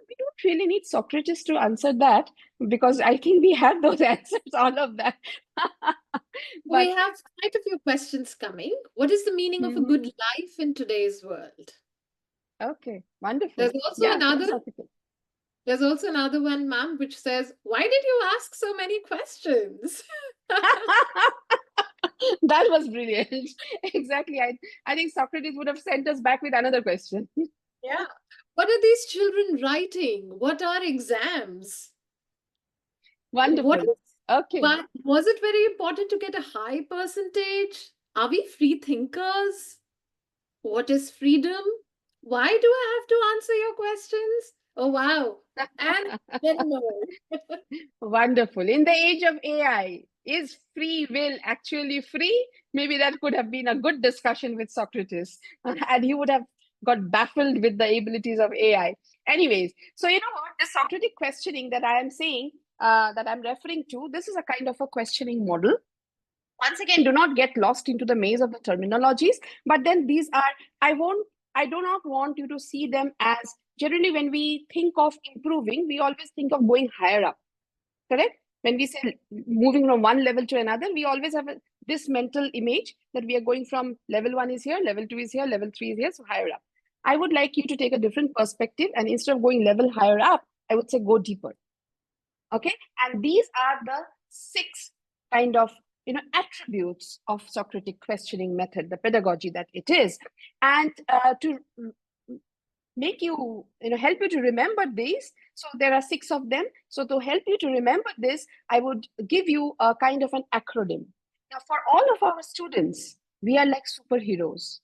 We don't really need Socrates to answer that, because I think we have those answers, all of that. We But have quite a few questions coming. What is the meaning of a mhm, good life in today's world? okay, wonderful. There's also Yeah, another philosophical. there's also another one, ma'am, which says, "Why did you ask so many questions?" That was brilliant. Exactly. I think Socrates would have sent us back with another question. Yeah. What are these children writing? What are exams? What Wonderful. is Okay. But was it very important to get a high percentage? Are we free thinkers? What is freedom? Why do I have to answer your questions? Oh, wow. And then no. Wonderful. In the age of AI, is free will actually free? Maybe that could have been a good discussion with Socrates, and he would have got baffled with the abilities of AI. Anyways, so you know what? The Socratic questioning that I am saying, that I'm referring to, this is a kind of a questioning model. Once again, do not get lost into the maze of the terminologies, but then these are, I do not want you to see them as, generally when we think of improving, we always think of going higher up, correct? When we say moving from one level to another, we always have this mental image that we are going from level 1 is here, level 2 is here, level 3 is here, so higher up. I would like you to take a different perspective, and instead of going level higher up, I would say go deeper. Okay, and these are the 6 kind of attributes of Socratic questioning method, the pedagogy that it is. And to make you, help you to remember these, so there are 6 of them. So to help you to remember this, I would give you a kind of an acronym. Now, for all of our students, we are like superheroes.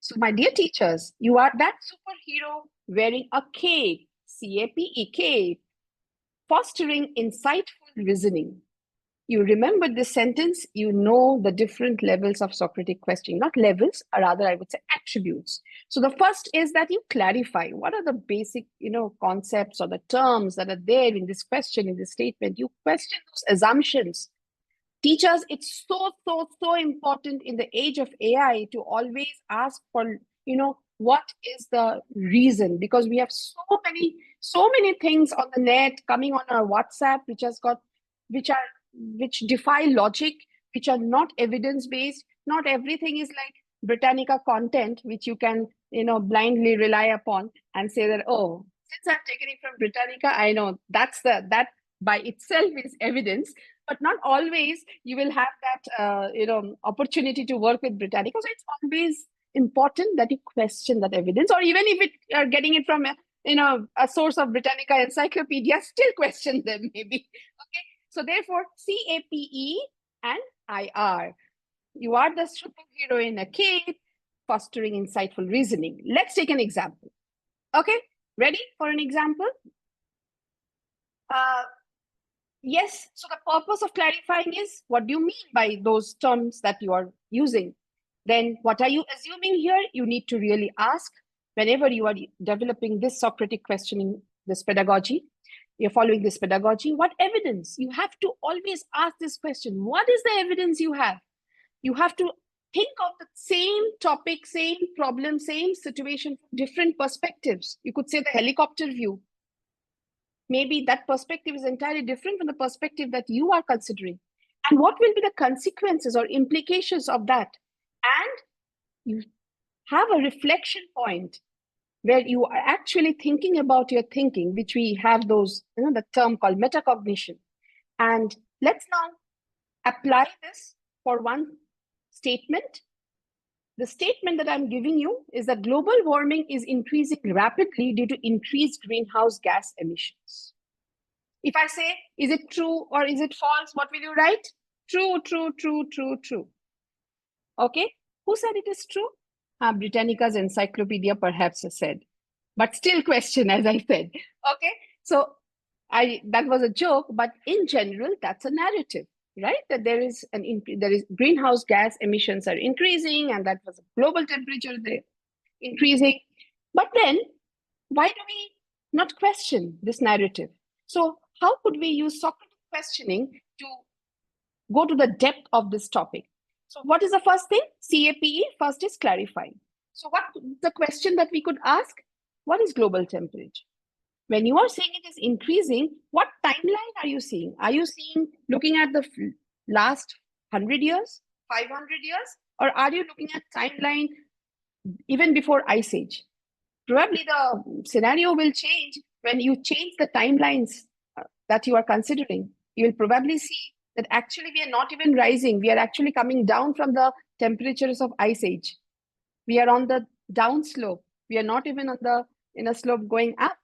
So my dear teachers, you are that superhero wearing a cape, CAPE, cape, fostering insightful reasoning. You remember this sentence, you know the different levels of Socratic questioning, not levels, or rather I would say attributes. So the first is that you clarify what are the basic, concepts or the terms that are there in this question, in this statement. You question those assumptions. Teachers, it's so important in the age of AI to always ask for, what is the reason? Because we have so many things on the net coming on our WhatsApp, which are which defy logic, which are not evidence based. Not everything is like Britannica content, which you can, blindly rely upon and say that, oh, since I've taken it from Britannica, I know that by itself is evidence. But not always you will have that, opportunity to work with Britannica. So it's always important that you question that evidence, or even if you are getting it from a source of Britannica encyclopedia, still question them maybe. Okay, so therefore, CAPE and IR. You are the superhero in a cape, fostering insightful reasoning. Let's take an example. Okay, ready for an example? Yes, so the purpose of clarifying is, what do you mean by those terms that you are using? Then what are you assuming here? You need to really ask whenever you are developing this Socratic questioning, this pedagogy, you're following this pedagogy, what evidence? You have to always ask this question. What is the evidence you have? You have to think of the same topic, same problem, same situation from different perspectives. You could say the helicopter view. Maybe that perspective is entirely different from the perspective that you are considering. And what will be the consequences or implications of that? And you have a reflection point where you are actually thinking about your thinking, which we have those, the term called metacognition. And let's now apply this for one statement. The statement that I'm giving you is that global warming is increasing rapidly due to increased greenhouse gas emissions. If I say, is it true or is it false? What will you write? True, true, true, true, true. Okay. Who said it is true? Britannica's encyclopedia perhaps has said, but still question, as I said. Okay. So that was a joke, but in general, that's a narrative, right? That there is greenhouse gas emissions are increasing, and that was a global temperature there increasing. But then, why do we not question this narrative? So how could we use Socratic questioning to go to the depth of this topic? So what is the first thing? CAPE, first is clarifying. So what the question that we could ask? What is global temperature? When you are saying it is increasing, what timeline are you seeing? Are you seeing looking at the last 100 years, 500 years, or are you looking at timeline even before Ice Age? Probably the scenario will change when you change the timelines that you are considering. You will probably see that actually we are not even rising. We are actually coming down from the temperatures of Ice Age. We are on the down slope. We are not even on the in a slope going up.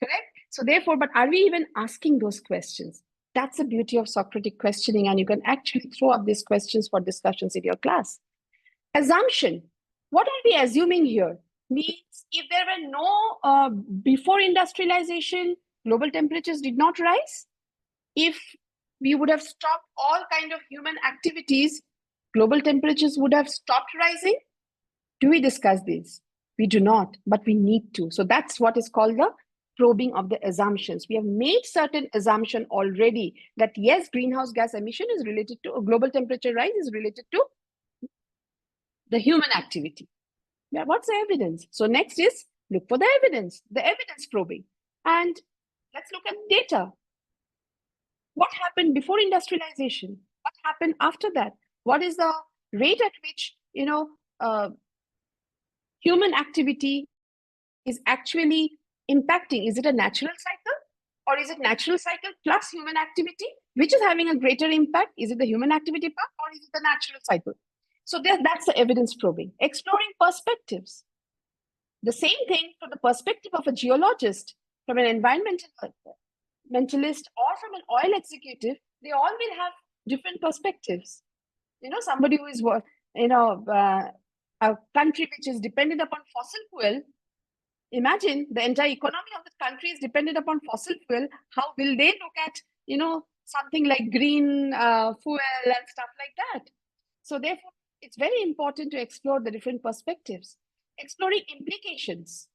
Correct? So therefore, but are we even asking those questions? That's the beauty of Socratic questioning, and you can actually throw up these questions for discussions in your class. Assumption. What are we assuming here? Means if there were no, before industrialization, global temperatures did not rise. If we would have stopped all kind of human activities, global temperatures would have stopped rising. Do we discuss this? We do not, but we need to. So that's what is called the probing of the assumptions. We have made certain assumption already that yes, greenhouse gas emission is related to global temperature rise is related to the human activity. Yeah, what's the evidence? So next is look for the evidence probing. And let's look at data. What happened before industrialization? What happened after that? What is the rate at which, human activity is actually impacting? Is it a natural cycle, or is it natural cycle plus human activity, which is having a greater impact? Is it the human activity part, or is it the natural cycle? So that's the evidence probing. Exploring perspectives. The same thing from the perspective of a geologist, from an environmentalist, or from an oil executive. They all will have different perspectives. Somebody who is, a country which is dependent upon fossil fuel. Imagine the entire economy of the country is dependent upon fossil fuel. How will they look at, something like green fuel and stuff like that? So therefore, it's very important to explore the different perspectives. Exploring implications.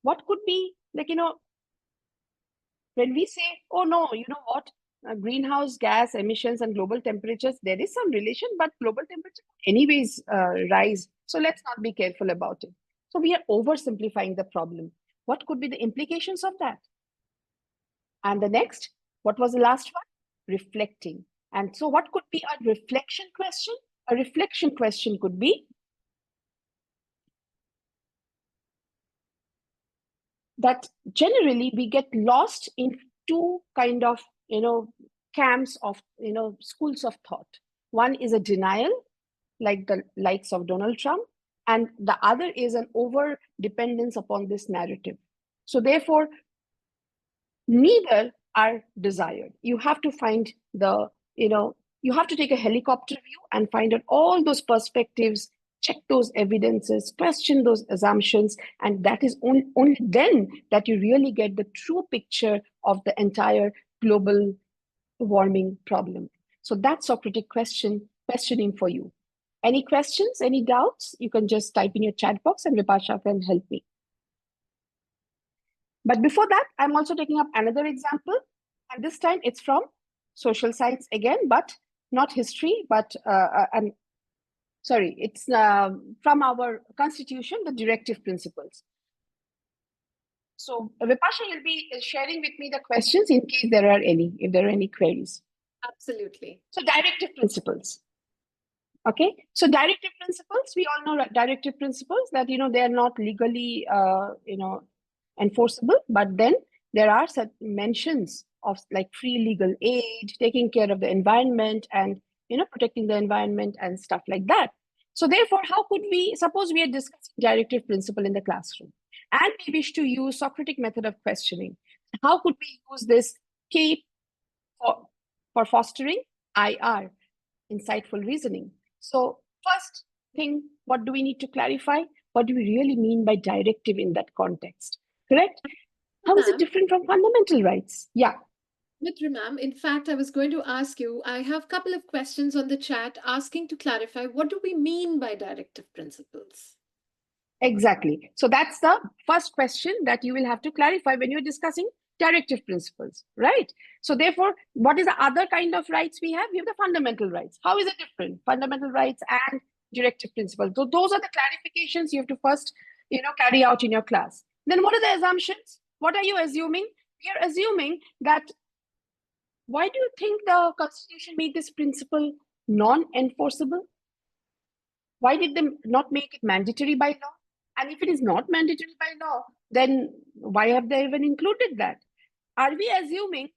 What could be, when we say, oh no, you know what, greenhouse gas emissions and global temperatures, there is some relation, but global temperature anyways rise. So let's not be careful about it. So we are oversimplifying the problem. What could be the implications of that? And the next, what was the last one? Reflecting. And so what could be a reflection question? A reflection question could be that generally we get lost in two kind of, camps of, schools of thought. One is a denial, like the likes of Donald Trump, and the other is an over dependence upon this narrative. So therefore, neither are desired. You have to find the, you have to take a helicopter view and find out all those perspectives, check those evidences, question those assumptions, and that is only then that you really get the true picture of the entire global warming problem. So that's Socratic questioning for you. Any questions, any doubts? You can just type in your chat box and Vipasha can help me. But before that, I'm also taking up another example. And this time it's from social science again, but not history, but it's from our constitution, the directive principles. So Vipasha, you'll be sharing with me the questions in case there are any, if there are any queries. Absolutely. So directive principles. Okay, so directive principles, we all know directive principles that, they are not legally, enforceable, but then there are certain mentions of like free legal aid, taking care of the environment and, protecting the environment and stuff like that. So therefore, how could we, suppose we are discussing directive principle in the classroom and we wish to use Socratic method of questioning. How could we use this K for fostering IR, insightful reasoning? So first thing, what do we need to clarify? What do we really mean by directive in that context? Correct? How is it different from fundamental rights? Yeah. Mitra ma'am, in fact, I was going to ask you, I have a couple of questions on the chat asking to clarify, what do we mean by directive principles? Exactly. So that's the first question that you will have to clarify when you're discussing directive principles, right? So therefore, what is the other kind of rights we have? We have the fundamental rights. How is it different? Fundamental rights and directive principles. So those are the clarifications you have to first, carry out in your class. Then what are the assumptions? What are you assuming? We are assuming that, why do you think the Constitution made this principle non-enforceable? Why did they not make it mandatory by law? And if it is not mandatory by law, then why have they even included that? Are we assuming,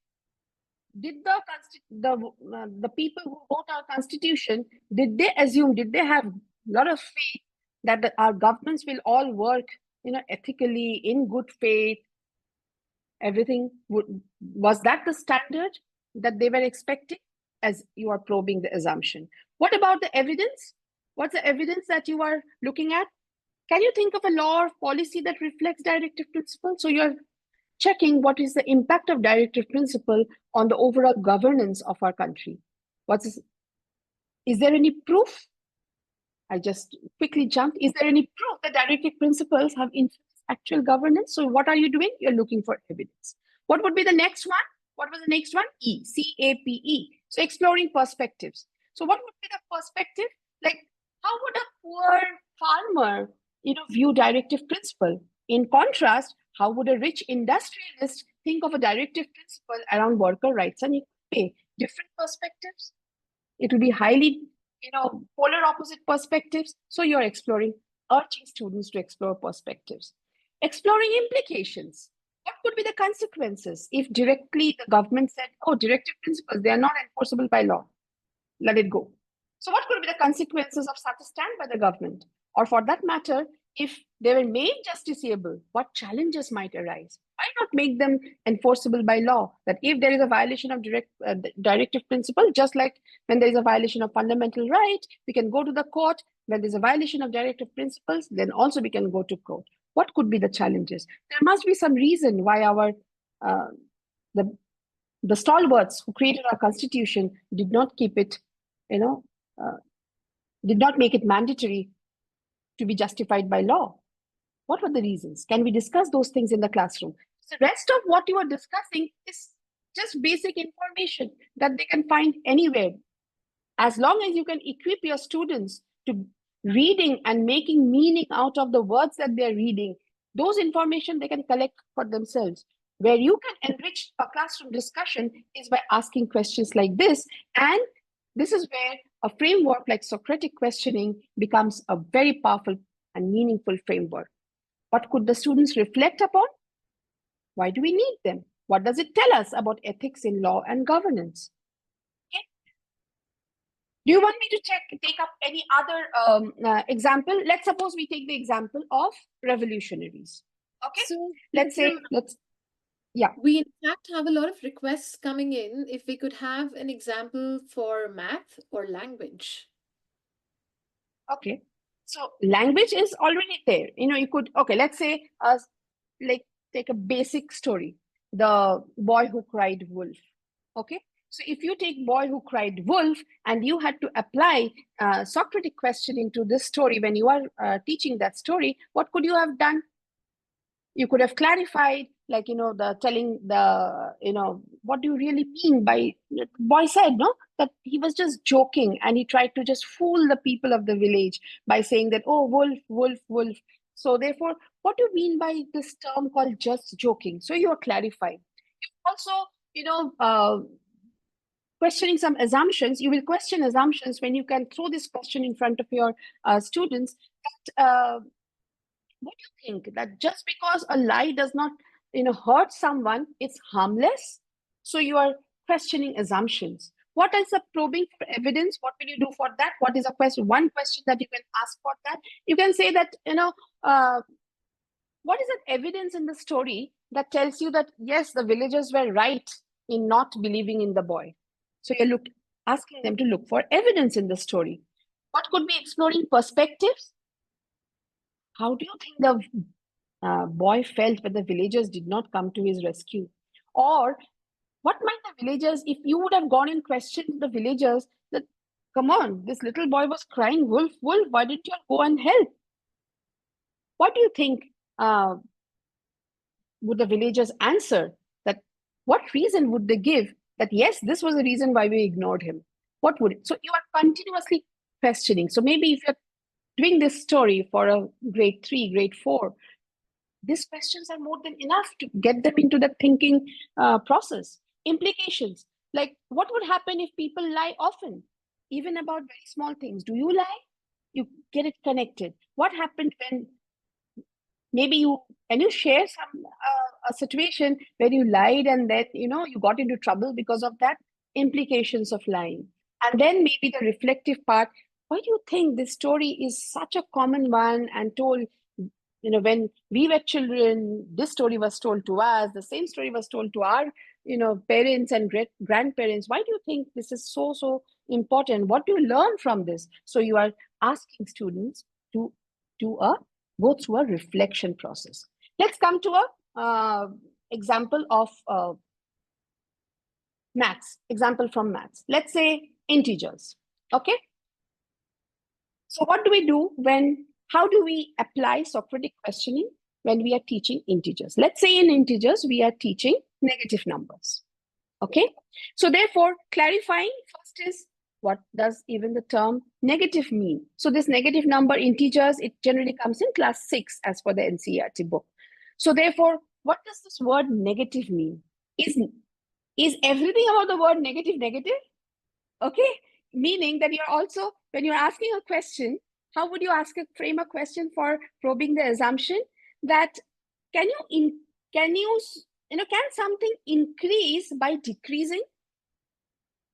did the people who wrote our Constitution, did they assume, did they have a lot of faith that our governments will all work, ethically, in good faith, everything was that the standard that they were expecting? As you are probing the assumption, what about the evidence? What's the evidence that you are looking at? Can you think of a law or policy that reflects directive principle? So you're checking what is the impact of directive principle on the overall governance of our country. Is there any proof? I just quickly jumped. Is there any proof that directive principles have influenced actual governance? So what are you doing? You're looking for evidence. What would be the next one? What was the next one? E, CAPE. So exploring perspectives. So what would be the perspective? Like, how would a poor farmer, view directive principle? In contrast, how would a rich industrialist think of a directive principle around worker rights and equal pay? Different perspectives. It will be highly, polar opposite perspectives. So you're exploring, urging students to explore perspectives. Exploring implications. What could be the consequences if directly the government said, oh, directive principles, they are not enforceable by law. Let it go. So what could be the consequences of such a stand by the government? Or for that matter, if they were made justiciable, what challenges might arise? Why not make them enforceable by law? That if there is a violation of directive principle, just like when there is a violation of fundamental right, we can go to the court. When there's a violation of directive principles, then also we can go to court. What could be the challenges? There must be some reason why our the stalwarts who created our Constitution did not keep it, did not make it mandatory to be justified by law. What were the reasons? Can we discuss those things in the classroom? The rest of what you are discussing is just basic information that they can find anywhere. As long as you can equip your students to reading and making meaning out of the words that they're reading, those information they can collect for themselves. Where you can enrich a classroom discussion is by asking questions like this. And this is where a framework like Socratic questioning becomes a very powerful and meaningful framework. What could the students reflect upon? Why do we need them? What does it tell us about ethics in law and governance? Okay. Do you want me to take up any other example? Let's suppose we take the example of revolutionaries. Okay, so we in fact have a lot of requests coming in if we could have an example for math or language. Okay, so language is already there. You could, okay, let's say, like take a basic story, the boy who cried wolf. Okay, so if you take boy who cried wolf and you had to apply Socratic questioning to this story when you are teaching that story, what could you have done? You could have clarified, like, what do you really mean by, boy said, no, that he was just joking and he tried to just fool the people of the village by saying that, oh, wolf, wolf, wolf. So therefore, what do you mean by this term called just joking? So you're clarifying. You also, questioning some assumptions. You will question assumptions when you can throw this question in front of your students that, what do you think that just because a lie does not, hurt someone, it's harmless? So you are questioning assumptions. What is the probing for evidence? What will you do for that? What is a question? One question that you can ask for that. You can say that, what is that evidence in the story that tells you that, yes, the villagers were right in not believing in the boy? So you're asking them to look for evidence in the story. What could be exploring perspectives? How do you think the boy felt when the villagers did not come to his rescue? Or what might the villagers, if you would have gone and questioned the villagers that, come on, this little boy was crying, wolf, wolf, why didn't you go and help? What do you think would the villagers answer? That what reason would they give that, yes, this was the reason why we ignored him? What would it? So you are continuously questioning. So maybe if you're doing this story for a grade 3, grade 4, these questions are more than enough to get them into the thinking process. Implications, like what would happen if people lie often, even about very small things? Do you lie? You get it connected. What happened when maybe you share some a situation where you lied and then you got into trouble because of that? Implications of lying. And then maybe the reflective part. Why do you think this story is such a common one and told, when we were children, this story was told to us, the same story was told to our parents and grandparents. Why do you think this is so important? What do you learn from this? So you are asking students to go through a reflection process. Let's come to a example of maths. Example from maths. Let's say integers. Okay. So what do we do how do we apply Socratic questioning when we are teaching integers? Let's say in integers, we are teaching negative numbers. Okay. So therefore, clarifying first is, what does even the term negative mean? So this negative number integers, it generally comes in class 6 as per the NCERT book. So therefore, what does this word negative mean? Is everything about the word negative negative? Okay. Meaning that you're also, when you're asking a question, how would you frame a question for probing the assumption that can something increase by decreasing?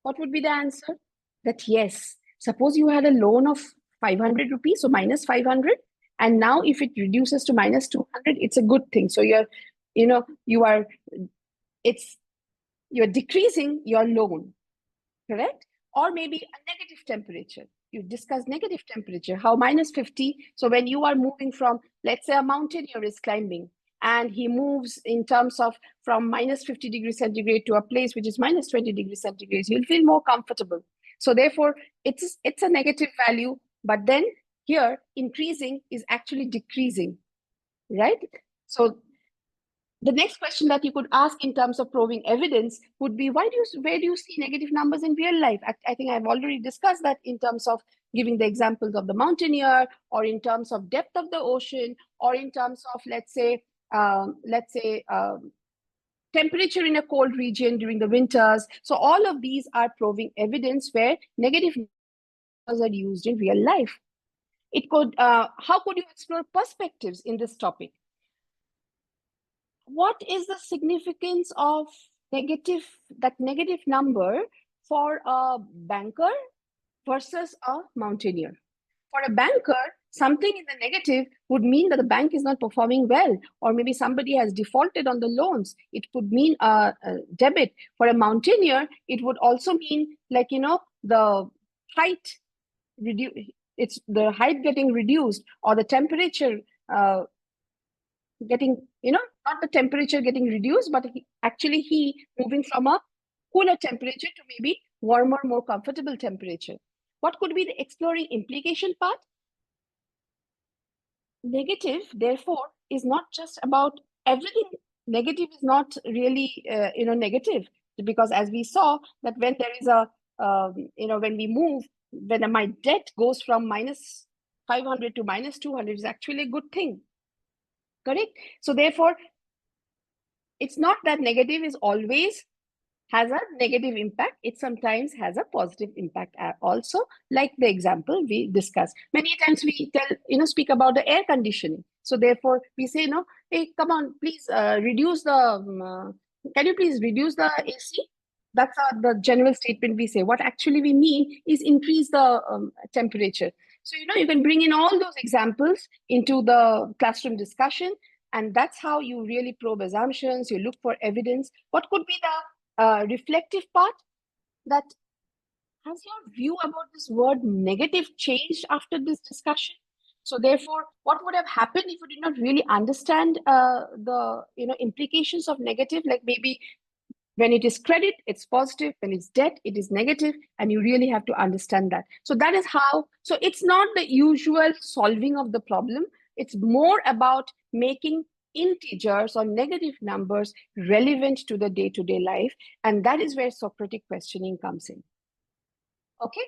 What would be the answer? That yes, suppose you had a loan of 500 rupees, so minus 500, and now if it reduces to minus 200, it's a good thing. So you're decreasing your loan, correct? Or maybe a negative temperature. You discuss negative temperature, how minus 50. So when you are moving from, let's say a mountaineer is climbing, and he moves in terms of from minus 50 degrees centigrade to a place which is minus 20 degrees centigrade, you'll feel more comfortable. So therefore, it's a negative value, but then here increasing is actually decreasing, right? So the next question that you could ask in terms of proving evidence would be, where do you see negative numbers in real life? I think I've already discussed that in terms of giving the examples of the mountaineer, or in terms of depth of the ocean, or in terms of, let's say, temperature in a cold region during the winters. So all of these are proving evidence where negative numbers are used in real life. It could, how could you explore perspectives in this topic? What is the significance of that negative number for a banker versus a mountaineer? For a banker, something in the negative would mean that the bank is not performing well, or maybe somebody has defaulted on the loans. It could mean a debit. For a mountaineer, it would also mean, like, the height it's the height getting reduced, or the temperature getting, not the temperature getting reduced, but actually he moving from a cooler temperature to maybe warmer, more comfortable temperature. What could be the exploring implication part? Negative, therefore, is not just about everything. Negative is not really, negative, because as we saw that when there is when we move, when my debt goes from minus 500 to minus 200, is actually a good thing. Correct? So therefore, it's not that negative is always has a negative impact. It sometimes has a positive impact also, like the example we discussed. Many times we speak about the air conditioning. So therefore, we say, hey, come on, please reduce the, can you please reduce the AC? That's the general statement we say. What actually we mean is increase the temperature. So, you can bring in all those examples into the classroom discussion, and that's how you really probe assumptions. You look for evidence. What could be the reflective part? That has your view about this word negative changed after this discussion? So therefore, what would have happened if you did not really understand the implications of negative? Like maybe when it is credit, it's positive. When it's debt, it is negative. And you really have to understand that. So that is how, so it's not the usual solving of the problem. It's more about making integers or negative numbers relevant to the day-to-day life. And that is where Socratic questioning comes in. Okay.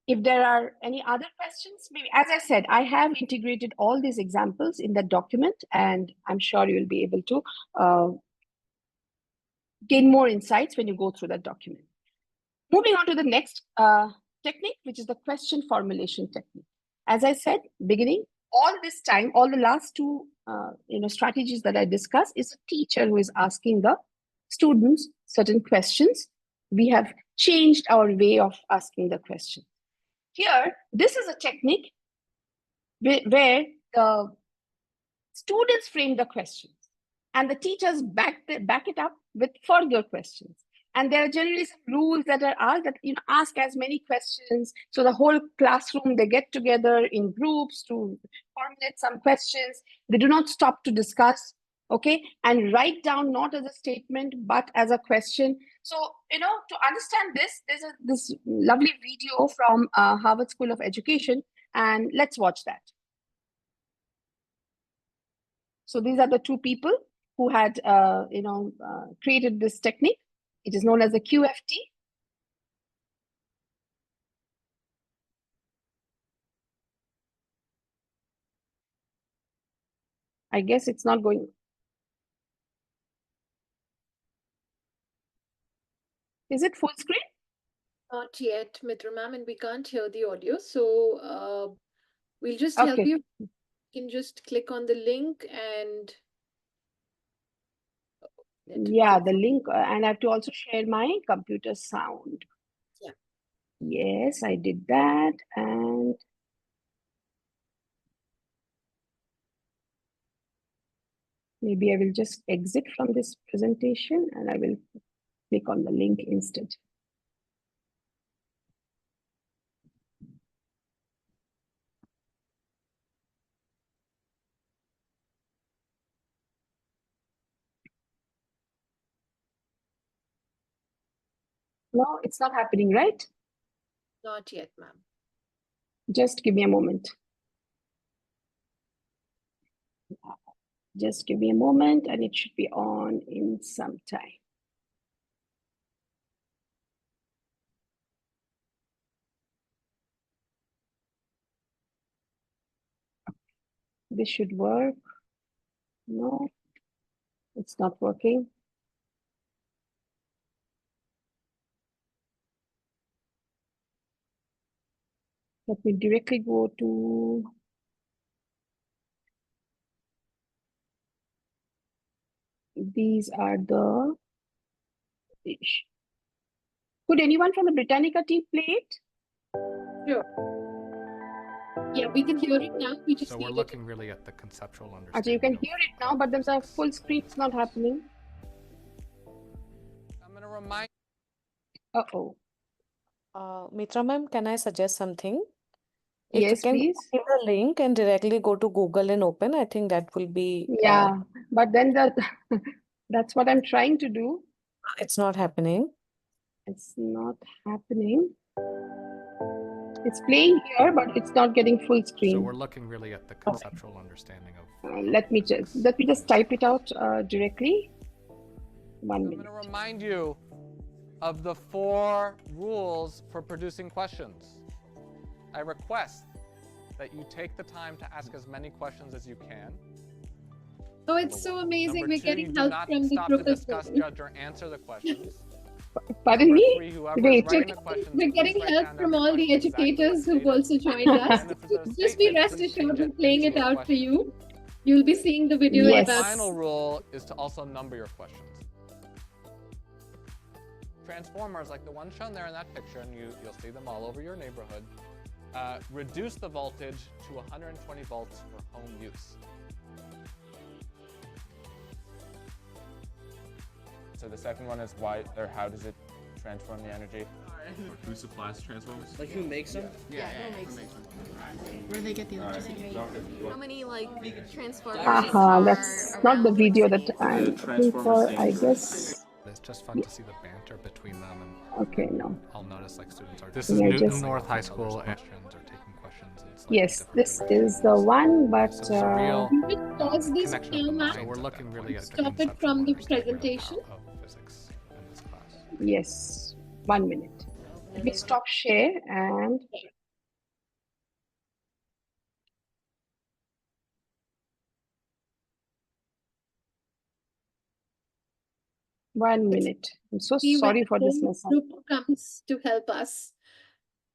If there are any other questions, maybe, as I said, I have integrated all these examples in the document, and I'm sure you'll be able to gain more insights when you go through that document. Moving on to the next technique, which is the question formulation technique. As I said, beginning, all this time, all the last two strategies that I discussed is a teacher who is asking the students certain questions. We have changed our way of asking the question. Here, this is a technique where the students frame the questions and the teachers back it up with further questions. And there are generally some rules that are asked that ask as many questions. So the whole classroom, they get together in groups to formulate some questions. They do not stop to discuss, okay? And write down not as a statement, but as a question. So, to understand this, there's this lovely video from Harvard School of Education, and let's watch that. So these are the two people who had, created this technique. It is known as the QFT. I guess it's not going. Is it full screen? Not yet, Mitra ma'am, and we can't hear the audio. So we'll just help you. You can just click on the link and. Yeah, the link, and I have to also share my computer sound. Yeah. Yes, I did that, and maybe I will just exit from this presentation and I will click on the link instead. No, it's not happening, right? Not yet, ma'am. Just give me a moment. Just give me a moment and it should be on in some time. This should work. No, it's not working. Let me directly go to these are the. Could anyone from the Britannica team play it? Sure. Yeah, we can hear it now. We just so we're looking really at the conceptual understanding. Actually, you can hear it now, but there's a full screen. It's not happening. I'm going to remind. Uh-oh. Mitra ma'am, can I suggest something? Yes, If you can please. copy the link and directly go to Google and open, I think that will be. Yeah, but then that's what I'm trying to do. It's not happening. It's not happening. It's playing here, but it's not getting full screen. So we're looking really at the conceptual understanding of. Let me just type it out directly. 1 minute. I'm going to remind you of the 4 rules for producing questions. I request that you take the time to ask as many questions as you can. Oh, it's so amazing. Number We're 2, getting you do help not from the stop to group as discuss, well. judge, or answer the questions. Pardon Number me? 3, whoever Wait. is writing the questions, We're getting please write help down from every all the question exactly educators what's who've stated. also joined us. And if there's a Just be statement, rest please assured change we're it playing it into a out for question. you. You'll be seeing the video Yes. The about. final rule is to also number your questions. Transformers, like the one shown there in that picture, and you'll see them all over your neighborhood, reduce the voltage to 120 volts for home use. So the second one is why, or how does it transform the energy? Who supplies transformers? Like who makes them? Yeah. Who makes them? Where do they get the electricity? How many transformers That's not the video that I'm looking for, I guess. It's just fun to see the banter between them, and Okay, no. I'll notice students are. This is Yeah, Newton just- North High School, and questions are taking questions. And Yes, this is the one, but So there's a real You just pause this connection now, of the ma'am. mind. So we're looking really at the Stop it conceptual from the understanding of presentation. physics in this class. yes, 1 minute. Let me stop share and 1 minute. I'm so See when sorry for this the mess up. group comes to help us.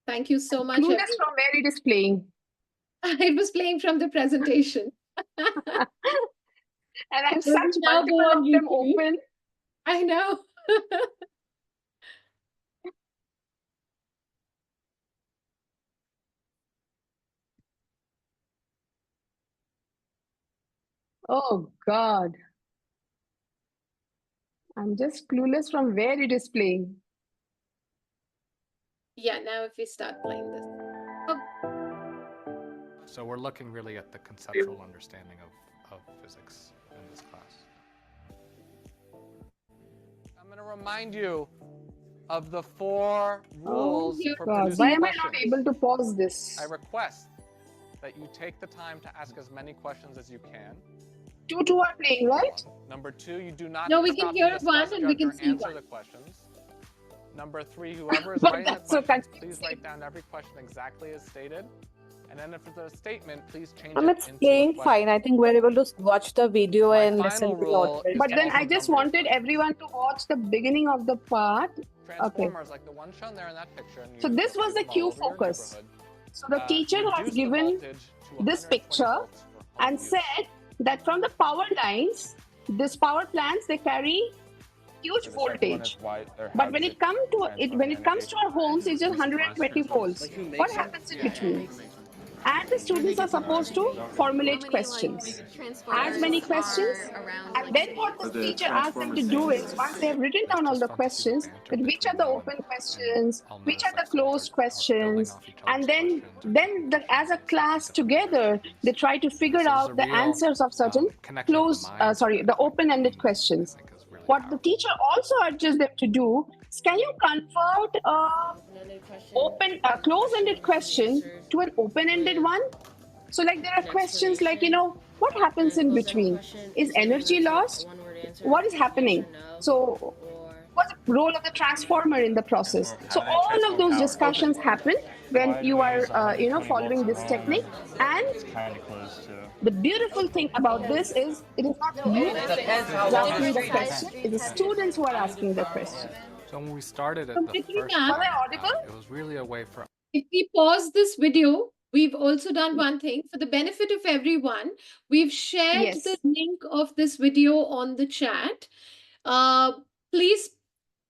Thank you so much, Clueless everyone. from where it is playing. It was playing from the presentation. And I have So we such now go multiple on of them YouTube. open. I know. Oh God. I'm just clueless from where it is playing. Yeah, now if we start playing this. Oh, So we're looking really at the conceptual understanding of physics in this class. I'm going to remind you of the 4 rules dear for God, producing why am I questions. not able to pause this? I request that you take the time to ask as many questions as you can. 2 are playing, right? Number 2, you do not no, we stop can hear to discuss, one and we judge, can or see answer one. the questions. Number 3, whoever is But writing the that's so questions, please confusing. write down every question exactly as stated. And then if it's a statement, please change It's it into a playing question. fine. I think we're able to watch the video My and final listen to the rule audio. is But then also I just numbers. wanted everyone to watch the beginning of the part. Transformers, like the one shown there in that picture. And So you this see was the them all cue over your focus. neighborhood. So the teacher has Reduce the given voltage to this 120 picture volts for home and use. said that from the power lines, this power plants, they carry huge For the second one is voltage. why or how But when does it comes to transform when it comes energy? to our homes, it's just Reduce the 120 flash volts. transformers. What happens in between? And the students are supposed to How formulate many questions. like transformers As many questions. are around And like then cities? what the Are the teacher asks them to transformers do is, dangerous? once they have written It's down all just the fun to see the questions, banter that which are between the them, open and questions, I'll which notice are the that students closed are building questions, off each other's and then questions or taking as a questions and class solving different together, questions. they try to figure This is a out the real, answers of certain connection of the closed, minds sorry, the between open-ended them, questions. I think is really What the powerful. teacher also urges them to do is, can you convert a closed-ended question to an open-ended one? So like there are questions like, what happens in between? Is energy lost? What is happening? So what's the role of the transformer in the process? So all of those discussions happen when you are, following this technique. And the beautiful thing about this is it is not you who is asking the question, it is the students who are asking the question. So when we started it, the Completely, first ma'am. time, Was I audible? it was really a way for If we pause this video, we've also done one thing for the benefit of everyone. We've shared the Yes. link of this video on the chat. Uh, please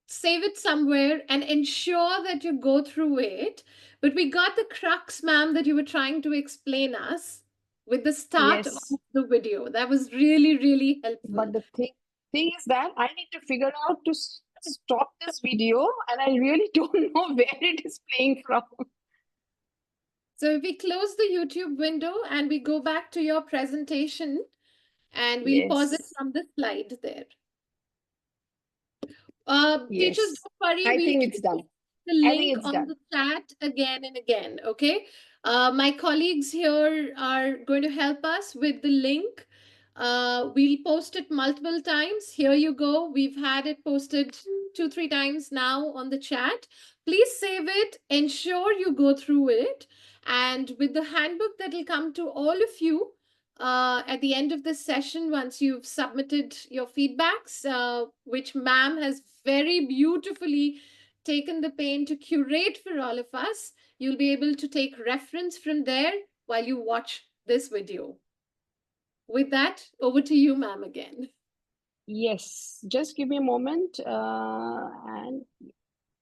save it somewhere and ensure that you go through it. But we got the crux, ma'am, that you were trying to explain us with the start Yes. of the video. That was really, really helpful. But the thing is that I need to figure out to stop this video, and I really don't know where it is playing from. So if we close the YouTube window and we go back to your presentation and we'll pause it Yes. from the slide there. Yes. Teachers, don't worry. I We'll think keep it's done. the I think link it's on done. the chat again and again, okay? My colleagues here are going to help us with the link. We'll post it multiple times. Here you go. We've had it posted 2-3 times now on the chat. Please save it. Ensure you go through it. And with the handbook that will come to all of you at the end of this session, once you've submitted your feedbacks, which ma'am has very beautifully taken the pain to curate for all of us, you'll be able to take reference from there while you watch this video. With that, over to you, ma'am, again. Yes. Just give me a moment. And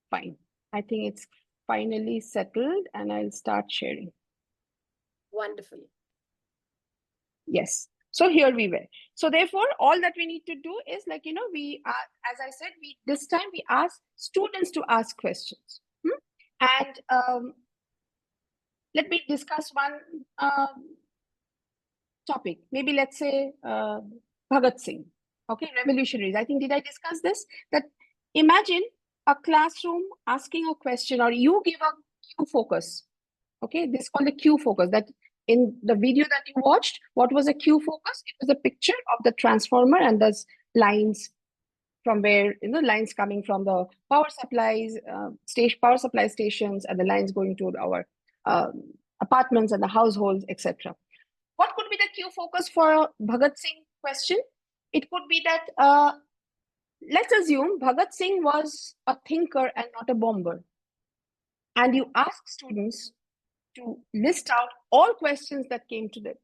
fine. I think it's finally settled, and I'll start sharing. Wonderful. Yes. So here we were. So therefore, all that we need to do is we are, as I said, this time we ask students to ask questions. And let me discuss one topic. Maybe let's say Bhagat Singh. Okay, revolutionaries. I think, did I discuss this? That imagine a classroom asking a question, or you give a cue focus. Okay, this is called the cue focus. That in the video that you watched, what was a cue focus? It was a picture of the transformer and those lines from where, lines coming from the power supplies, power supply stations, and the lines going to our apartments and the households, etc. What could be the cue focus for Bhagat Singh question? It could be that let's assume Bhagat Singh was a thinker and not a bomber. And you ask students to list out all questions that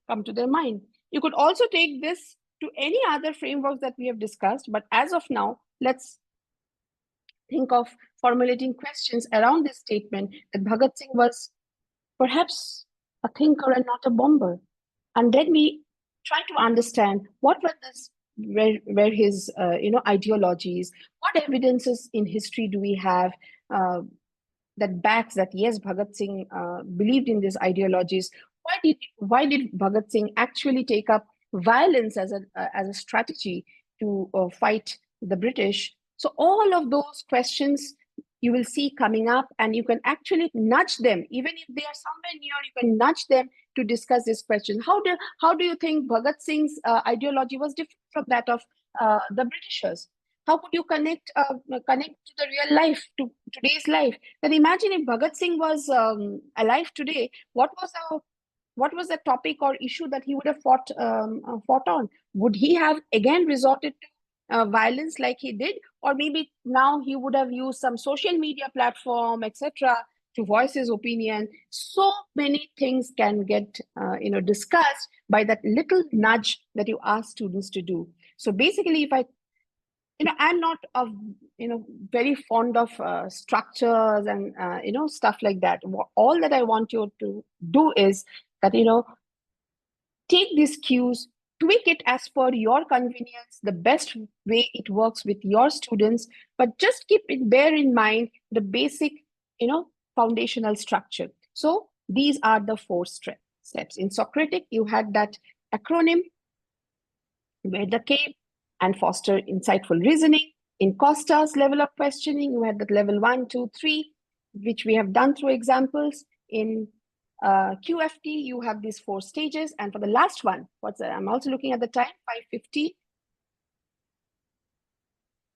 come to their mind. You could also take this to any other frameworks that we have discussed, but as of now, let's think of formulating questions around this statement that Bhagat Singh was perhaps a thinker and not a bomber. And then we try to understand what were his ideologies, what evidences in history do we have that backs that yes, Bhagat Singh believed in these ideologies. Why did Bhagat Singh actually take up violence as a strategy to fight the British? So all of those questions you will see coming up, and you can actually nudge them, even if they are somewhere near. You can nudge them to discuss this question. How do you think Bhagat Singh's ideology was different from that of the Britishers? How could you connect to the real life, to today's life? Then imagine if Bhagat Singh was alive today, what was the topic or issue that he would have fought on? Would he have again resorted to violence like he did, or maybe now he would have used some social media platform, etc., to voice his opinion? So many things can get discussed by that little nudge that you ask students to do. So basically, if I'm not very fond of structures and stuff like that. All that I want you to do is that take these cues, tweak it as per your convenience, the best way it works with your students, but just bear in mind the basic foundational structure. So these are the 4 steps. In Socratic, you had that acronym where the K and foster insightful reasoning. In Costa's level of questioning, you had that level 1, 2, 3, which we have done through examples. In QFT, you have these 4 stages. And for the last one, what's that? I'm also looking at the time, 5:50.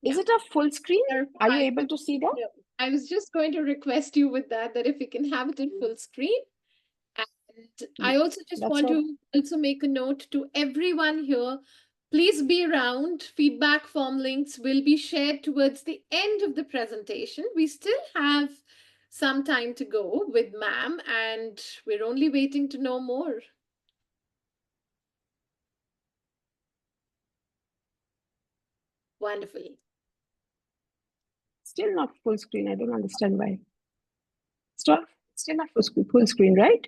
Is it a full screen? Are you able to see that? Yeah. I was just going to request you with that if we can have it in full screen. And I also just want to also make a note to everyone here. Please be around. Feedback form links will be shared towards the end of the presentation. We still have some time to go with ma'am, and we're only waiting to know more. Wonderful. Still not full screen. I don't understand why. Still not full screen, right?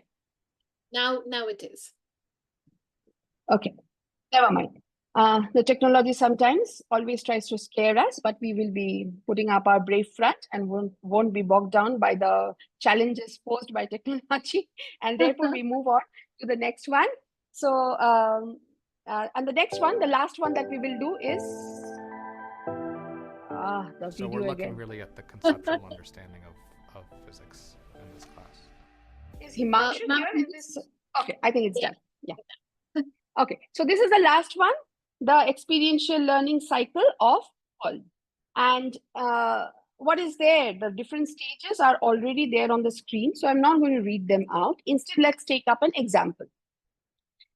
Now it is. Okay, never mind. The technology sometimes always tries to scare us, but we will be putting up our brave front and won't be bogged down by the challenges posed by technology. And therefore, we move on to the next one. So, and the next one, the last one that we will do is the So video we're looking again. really at the conceptual understanding of physics in this class. Is Himanshu here in this? Okay, I think it's done. Yeah. Okay, so this is the last one, the experiential learning cycle of all. And what is there? The different stages are already there on the screen, so I'm not going to read them out. Instead, let's take up an example.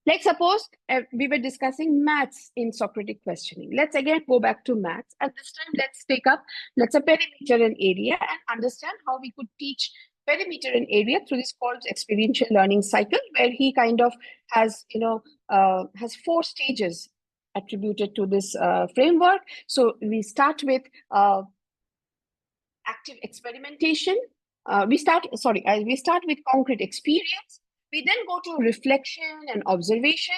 Let's suppose we were discussing maths in Socratic questioning. Let's again go back to maths. And this time, let's take up, let's say, perimeter and area and understand how we could teach perimeter and area through this called experiential learning cycle, where he kind of has, has 4 stages attributed to this framework. So we start with active experimentation. We start with concrete experience. We then go to reflection and observation.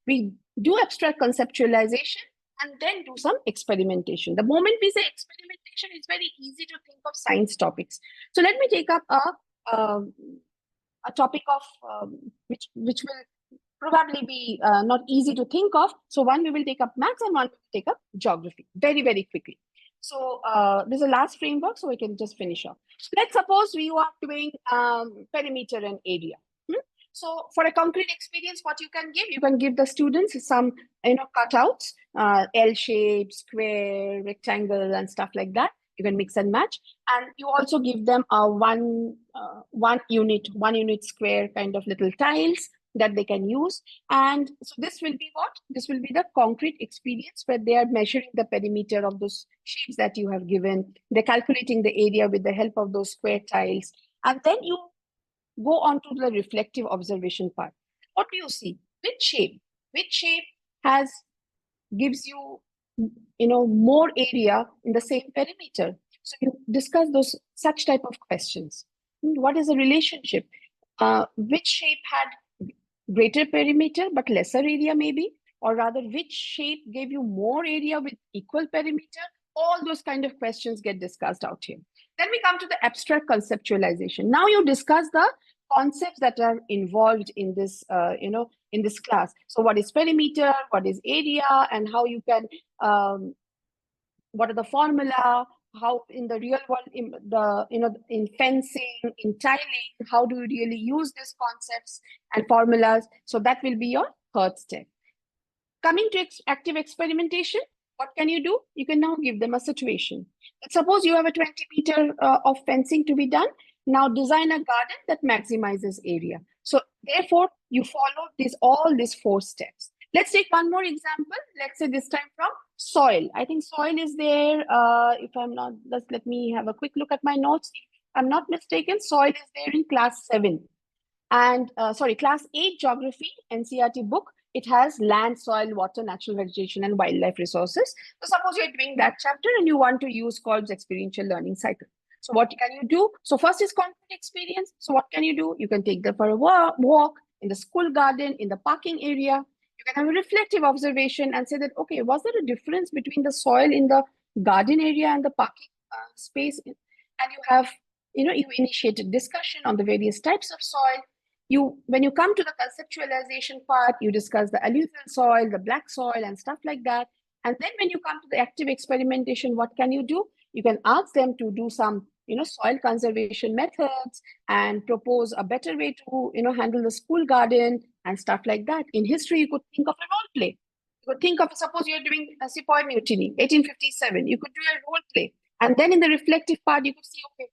We do abstract conceptualization and then do some experimentation. The moment we say experimentation, it's very easy to think of science topics. So let me take up a topic of which will probably be not easy to think of. So one we will take up maths and one we will take up geography very, very quickly. So this is the last framework, so we can just finish off. Let's suppose we are doing perimeter and area. So for a concrete experience, what you can give the students some cutouts, L shape, square, rectangle, and stuff like that. You can mix and match, and you also give them a one unit square kind of little tiles that they can use. And so this will be what? This will be the concrete experience where they are measuring the perimeter of those shapes that you have given. They're calculating the area with the help of those square tiles. And then you go on to the reflective observation part. What do you see? Which shape has gives you, more area in the same perimeter? So you discuss those such type of questions. What is the relationship? Which shape had greater perimeter but lesser area maybe? Or rather, which shape gave you more area with equal perimeter? All those kind of questions get discussed out here. Then we come to the abstract conceptualization. Now you discuss the concepts that are involved in this, in this class. So what is perimeter, what is area, and how you can, what are the formula, how in the real world, in fencing, in tiling, how do you really use these concepts and formulas? So that will be your third step. Coming to active experimentation, what can you do? You can now give them a situation. Let's suppose you have a 20-meter of fencing to be done. Now design a garden that maximizes area. So therefore, you follow all these 4 steps. Let's take one more example. Let's say this time from soil. I think soil is there. If I'm not, let me have a quick look at my notes. If I'm not mistaken, soil is there in class 7. And class 8 geography, NCERT book. It has land, soil, water, natural vegetation, and wildlife resources. So suppose you're doing that chapter and you want to use Kolb's experiential learning cycle. So what can you do? So first is concrete experience. So what can you do? You can take them for a walk in the school garden, in the parking area. You can have a reflective observation and say that, okay, was there a difference between the soil in the garden area and the parking space? And you have, you initiated discussion on the various types of soil. When you come to the conceptualization part, you discuss the alluvial soil, the black soil, and stuff like that. And then when you come to the active experimentation, what can you do? You can ask them to do some, soil conservation methods and propose a better way to, handle the school garden and stuff like that. In history, you could think of a role play. You could think of, suppose you're doing a Sepoy Mutiny, 1857. You could do a role play. And then in the reflective part, you could see, okay,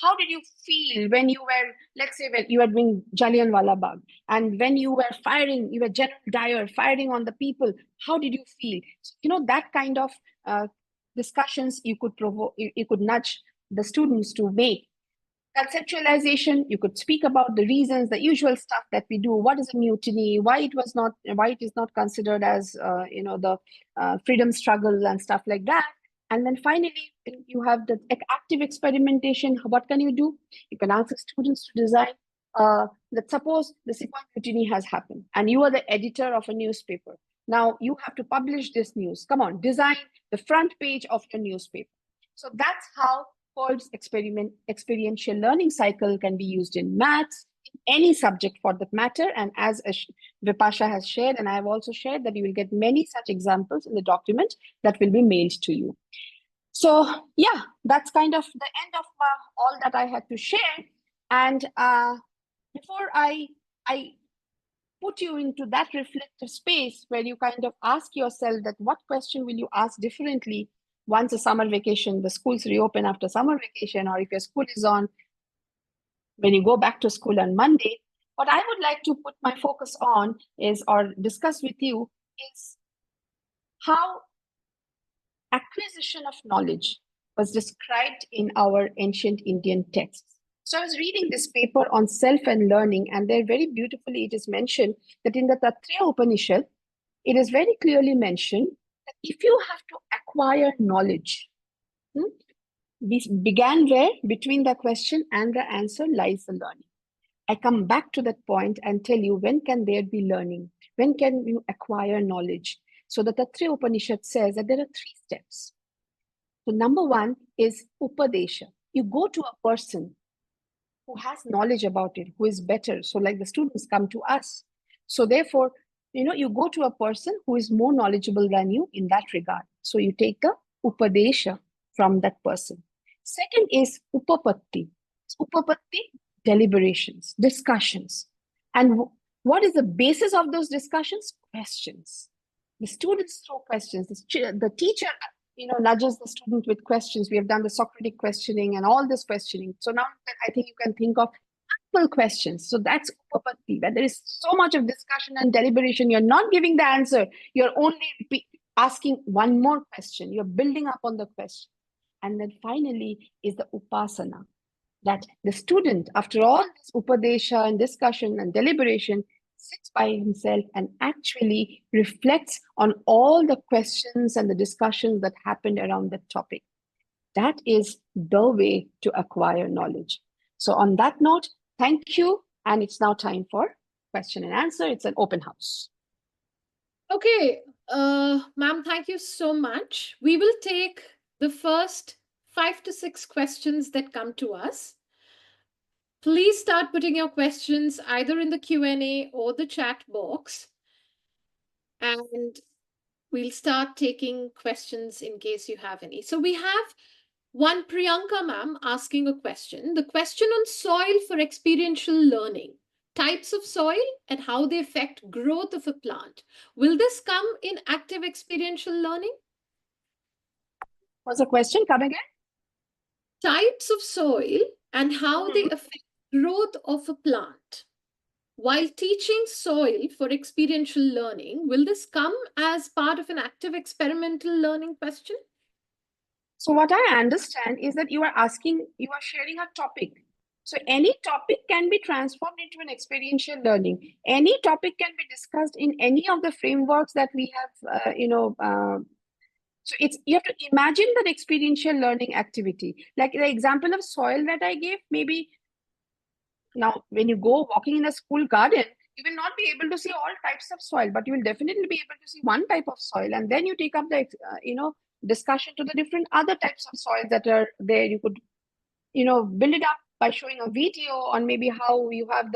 how did you feel when you were, let's say, when you were doing Jallianwala Bagh, and when you were firing, you were General Dyer firing on the people, how did you feel? So, that kind of discussions you could provoke, you could nudge the students to make. Conceptualization, you could speak about the reasons, the usual stuff that we do. What is a mutiny? Why it is not considered as, the freedom struggle and stuff like that. And then finally, you have the active experimentation. What can you do? You can ask the students to design. Let's suppose the Sepoy Mutiny has happened and you are the editor of a newspaper. Now you have to publish this news. Come on, design the front page of your newspaper. So that's how Kolb's experiential learning cycle can be used in maths, in any subject for that matter. And as Vipasha has shared, and I have also shared, that you will get many such examples in the document that will be mailed to you. So yeah, that's kind of the end of all that I had to share. And before I put you into that reflective space where you kind of ask yourself that what question will you ask differently once a summer vacation, the schools reopen after summer vacation, or if your school is on, when you go back to school on Monday, what I would like to put my focus on is, or discuss with you, is how acquisition of knowledge was described in our ancient Indian texts. So I was reading this paper on self and learning, and there very beautifully it is mentioned that in the Taittiriya Upanishad, it is very clearly mentioned that if you have to acquire knowledge, we began where? Between the question and the answer lies the learning. I come back to that point and tell you, when can there be learning? When can you acquire knowledge? So the Taittiriya Upanishad says that there are 3 steps. So number 1 is Upadesha. You go to a person who has knowledge about it, who is better. So like the students come to us. So therefore, you go to a person who is more knowledgeable than you in that regard. So you take the Upadesha from that person. Second is Upapatti. Upapatti, deliberations, discussions. And what is the basis of those discussions? Questions. The students throw questions. The teacher, nudges the student with questions. We have done the Socratic questioning and all this questioning. So now I think you can think of simple questions. So that's upapatti, where there is so much of discussion and deliberation. You're not giving the answer. You're only asking one more question. You're building up on the question. And then finally is the upasana, that the student, after all this upadesha and discussion and deliberation, sits by himself and actually reflects on all the questions and the discussions that happened around the topic. That is the way to acquire knowledge. So on that note, thank you. And it's now time for question and answer. It's an open house. Okay, ma'am, thank you so much. We will take the first 5 to 6 questions that come to us. Please start putting your questions either in the Q&A or the chat box. And we'll start taking questions in case you have any. So we have one Priyanka ma'am asking a question. The question on soil for experiential learning. Types of soil and how they affect growth of a plant. Will this come in active experiential learning? What's the question? Come again? Types of soil and how they affect growth of a plant. While teaching soil for experiential learning, will this come as part of an active experimental learning question? So what I understand is that you are sharing a topic. So any topic can be transformed into an experiential learning. Any topic can be discussed in any of the frameworks that we have, so you have to imagine that experiential learning activity. Like the example of soil that I gave, maybe now when you go walking in a school garden, you will not be able to see all types of soil, but you will definitely be able to see one type of soil. And then you take up the, discussion to the different other types of soils that are there. You could, build it up by showing a video on maybe how you have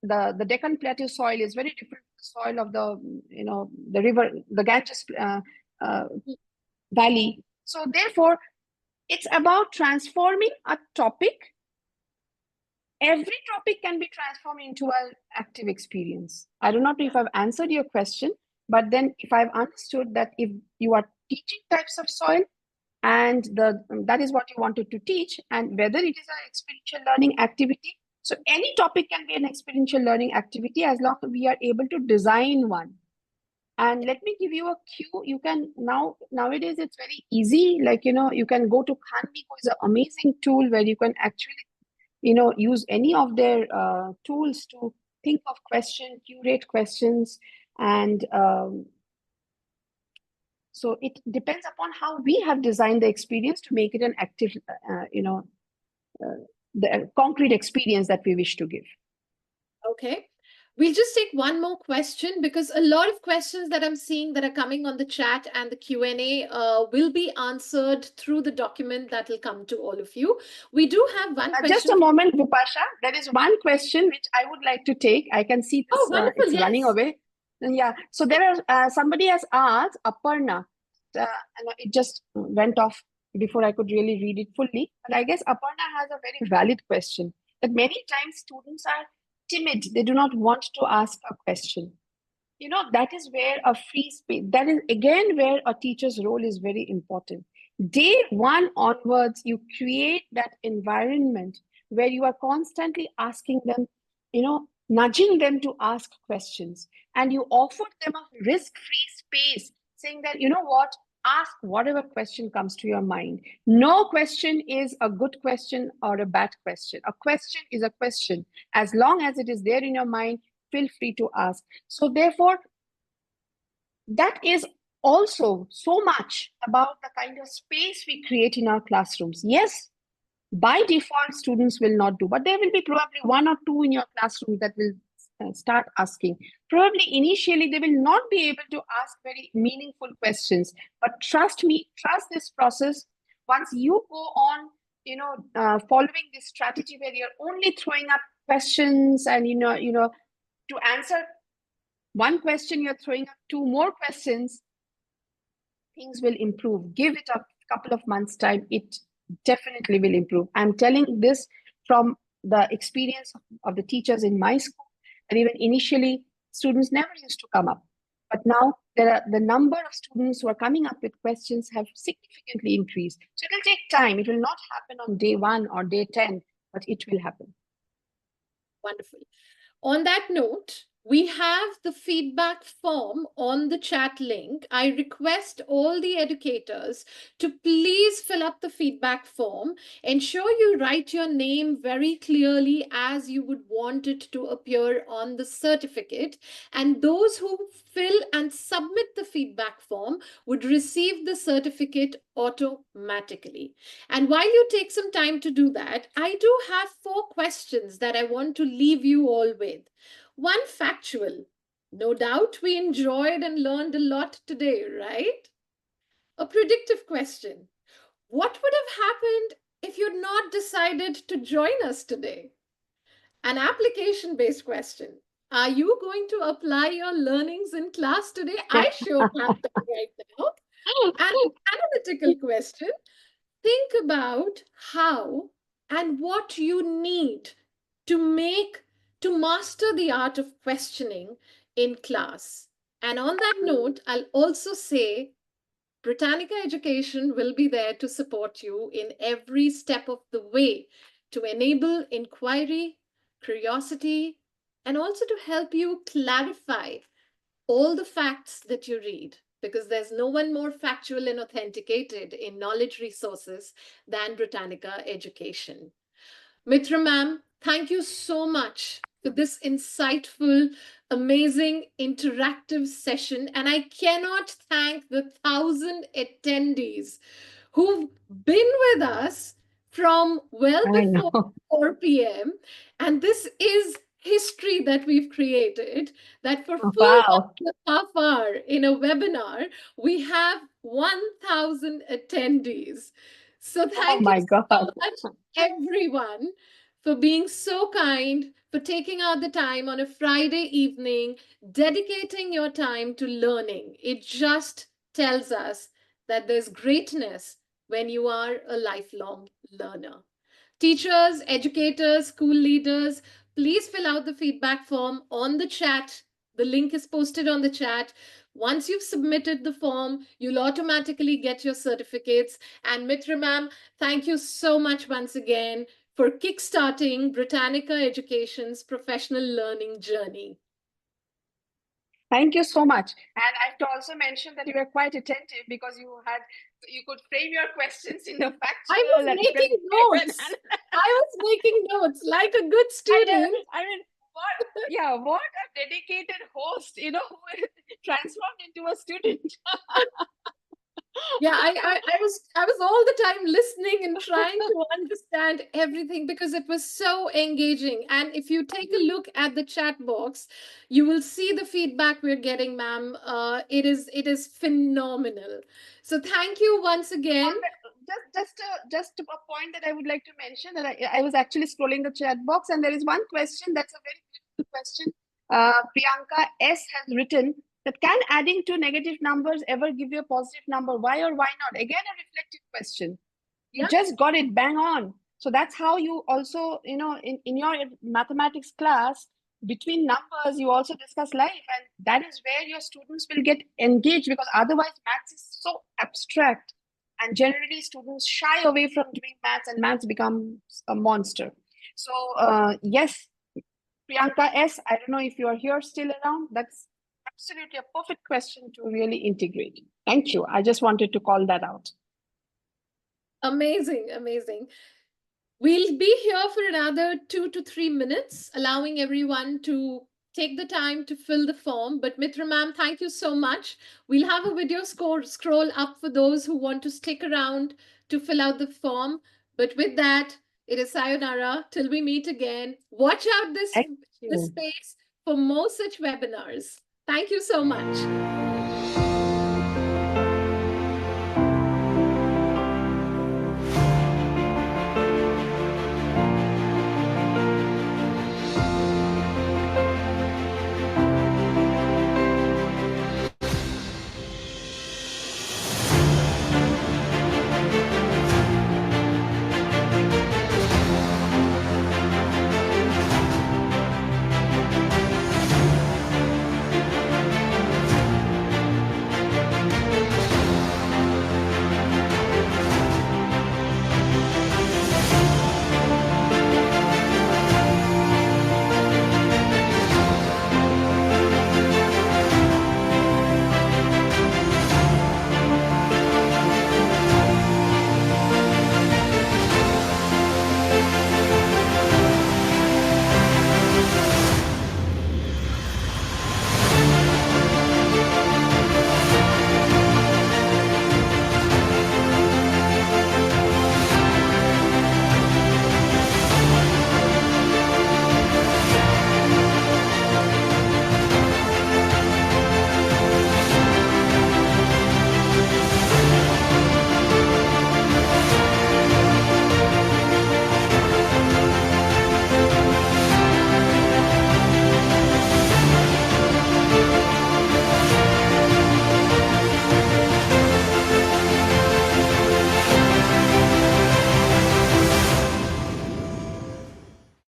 the Deccan Plateau soil is very different from the soil of the river, the Ganges Valley. So therefore, it's about transforming a topic. Every topic can be transformed into an active experience. I do not know if I've answered your question, but then if I've understood that if you are teaching types of soil and that is what you wanted to teach, and whether it is an experiential learning activity, so any topic can be an experiential learning activity as long as we are able to design one. And let me give you a cue. You can nowadays it's very easy. Like, you can go to Khanmigo, is an amazing tool where you can actually, use any of their tools to think of questions, curate questions. And so it depends upon how we have designed the experience to make it an active, the concrete experience that we wish to give. Okay. We'll just take one more question because a lot of questions that I'm seeing that are coming on the chat and the Q&A will be answered through the document that will come to all of you. We do have one question. Just a moment, Vipasha. There is one question which I would like to take. I can see this, it's yes. running away. Yeah. So there are somebody has asked, Aparna. And it just went off before I could really read it fully. But I guess Aparna has a very valid question that many times students are timid. They do not want to ask a question. That is where a free space, that is again where a teacher's role is very important. Day one onwards, you create that environment where you are constantly asking them, nudging them to ask questions. And you offer them a risk-free space, saying that, ask whatever question comes to your mind. No question is a good question or a bad question. A question is a question. As long as it is there in your mind, feel free to ask. So therefore, that is also so much about the kind of space we create in our classrooms. Yes, by default, students will not do, but there will be probably one or two in your classroom that will start asking. Probably initially they will not be able to ask very meaningful questions, but trust me, trust this process. Once you go on, following this strategy where you're only throwing up questions and to answer one question, you're throwing up two more questions, things will improve. Give it a couple of months' time, it definitely will improve. I'm telling this from the experience of the teachers in my school. And even initially, students never used to come up. But now the number of students who are coming up with questions have significantly increased. So it will take time. It will not happen on day 1 or day 10, but it will happen. Wonderful. On that note, we have the feedback form on the chat link. I request all the educators to please fill up the feedback form. Ensure you write your name very clearly as you would want it to appear on the certificate. And those who fill and submit the feedback form would receive the certificate automatically. And while you take some time to do that, I do have 4 questions that I want to leave you all with. One factual. No doubt we enjoyed and learned a lot today, right? A predictive question. What would have happened if you'd not decided to join us today? An application based question. Are you going to apply your learnings in class today? I sure have them right now. An analytical question. Think about how and what you need to master the art of questioning in class. And on that note, I'll also say Britannica Education will be there to support you in every step of the way to enable inquiry, curiosity, and also to help you clarify all the facts that you read, because there's no one more factual and authenticated in knowledge resources than Britannica Education. Mitra ma'am, thank you so much for this insightful, amazing, interactive session. And I cannot thank the 1,000 attendees who've been with us from well I before know. 4 p.m. And this is history that we've created, that for full Wow. half hour in a webinar, we have 1,000 attendees. So Oh thank you my God. so much, everyone, for being so kind, for taking out the time on a Friday evening, dedicating your time to learning. It just tells us that there's greatness when you are a lifelong learner. Teachers, educators, school leaders, please fill out the feedback form on the chat. The link is posted on the chat. Once you've submitted the form, you'll automatically get your certificates. And Mitra ma'am, thank you so much once again for kickstarting Britannica Education's professional learning journey. Thank you so much. And I have to also mention that you were quite attentive because you could frame your questions in a factual I was and making notes. I was making notes like a good student. I mean, what a dedicated host, who transformed into a student. Yeah, I was all the time listening and trying to understand everything because it was so engaging. And if you take a look at the chat box, you will see the feedback we're getting, ma'am. It is phenomenal. So thank you once again. Just a point that I would like to mention, that I was actually scrolling the chat box, and there is one question that's a very beautiful question. Priyanka S has written that, can adding two negative numbers ever give you a positive number? Why or why not? Again, a reflective question. You just got it bang on. So that's how you also, in your mathematics class, between numbers, you also discuss life. And that is where your students will get engaged, because otherwise maths is so abstract. And generally, students shy away from doing maths, and maths becomes a monster. So yes, Priyanka S, I don't know if you are here still around. That's absolutely a perfect question to really integrate. Thank you. I just wanted to call that out. Amazing, amazing. We'll be here for another 2 to 3 minutes, allowing everyone to take the time to fill the form. But Mitra ma'am, thank you so much. We'll have a video scroll up for those who want to stick around to fill out the form. But with that, it is sayonara till we meet again. Watch out this space for more such webinars. Thank you so much.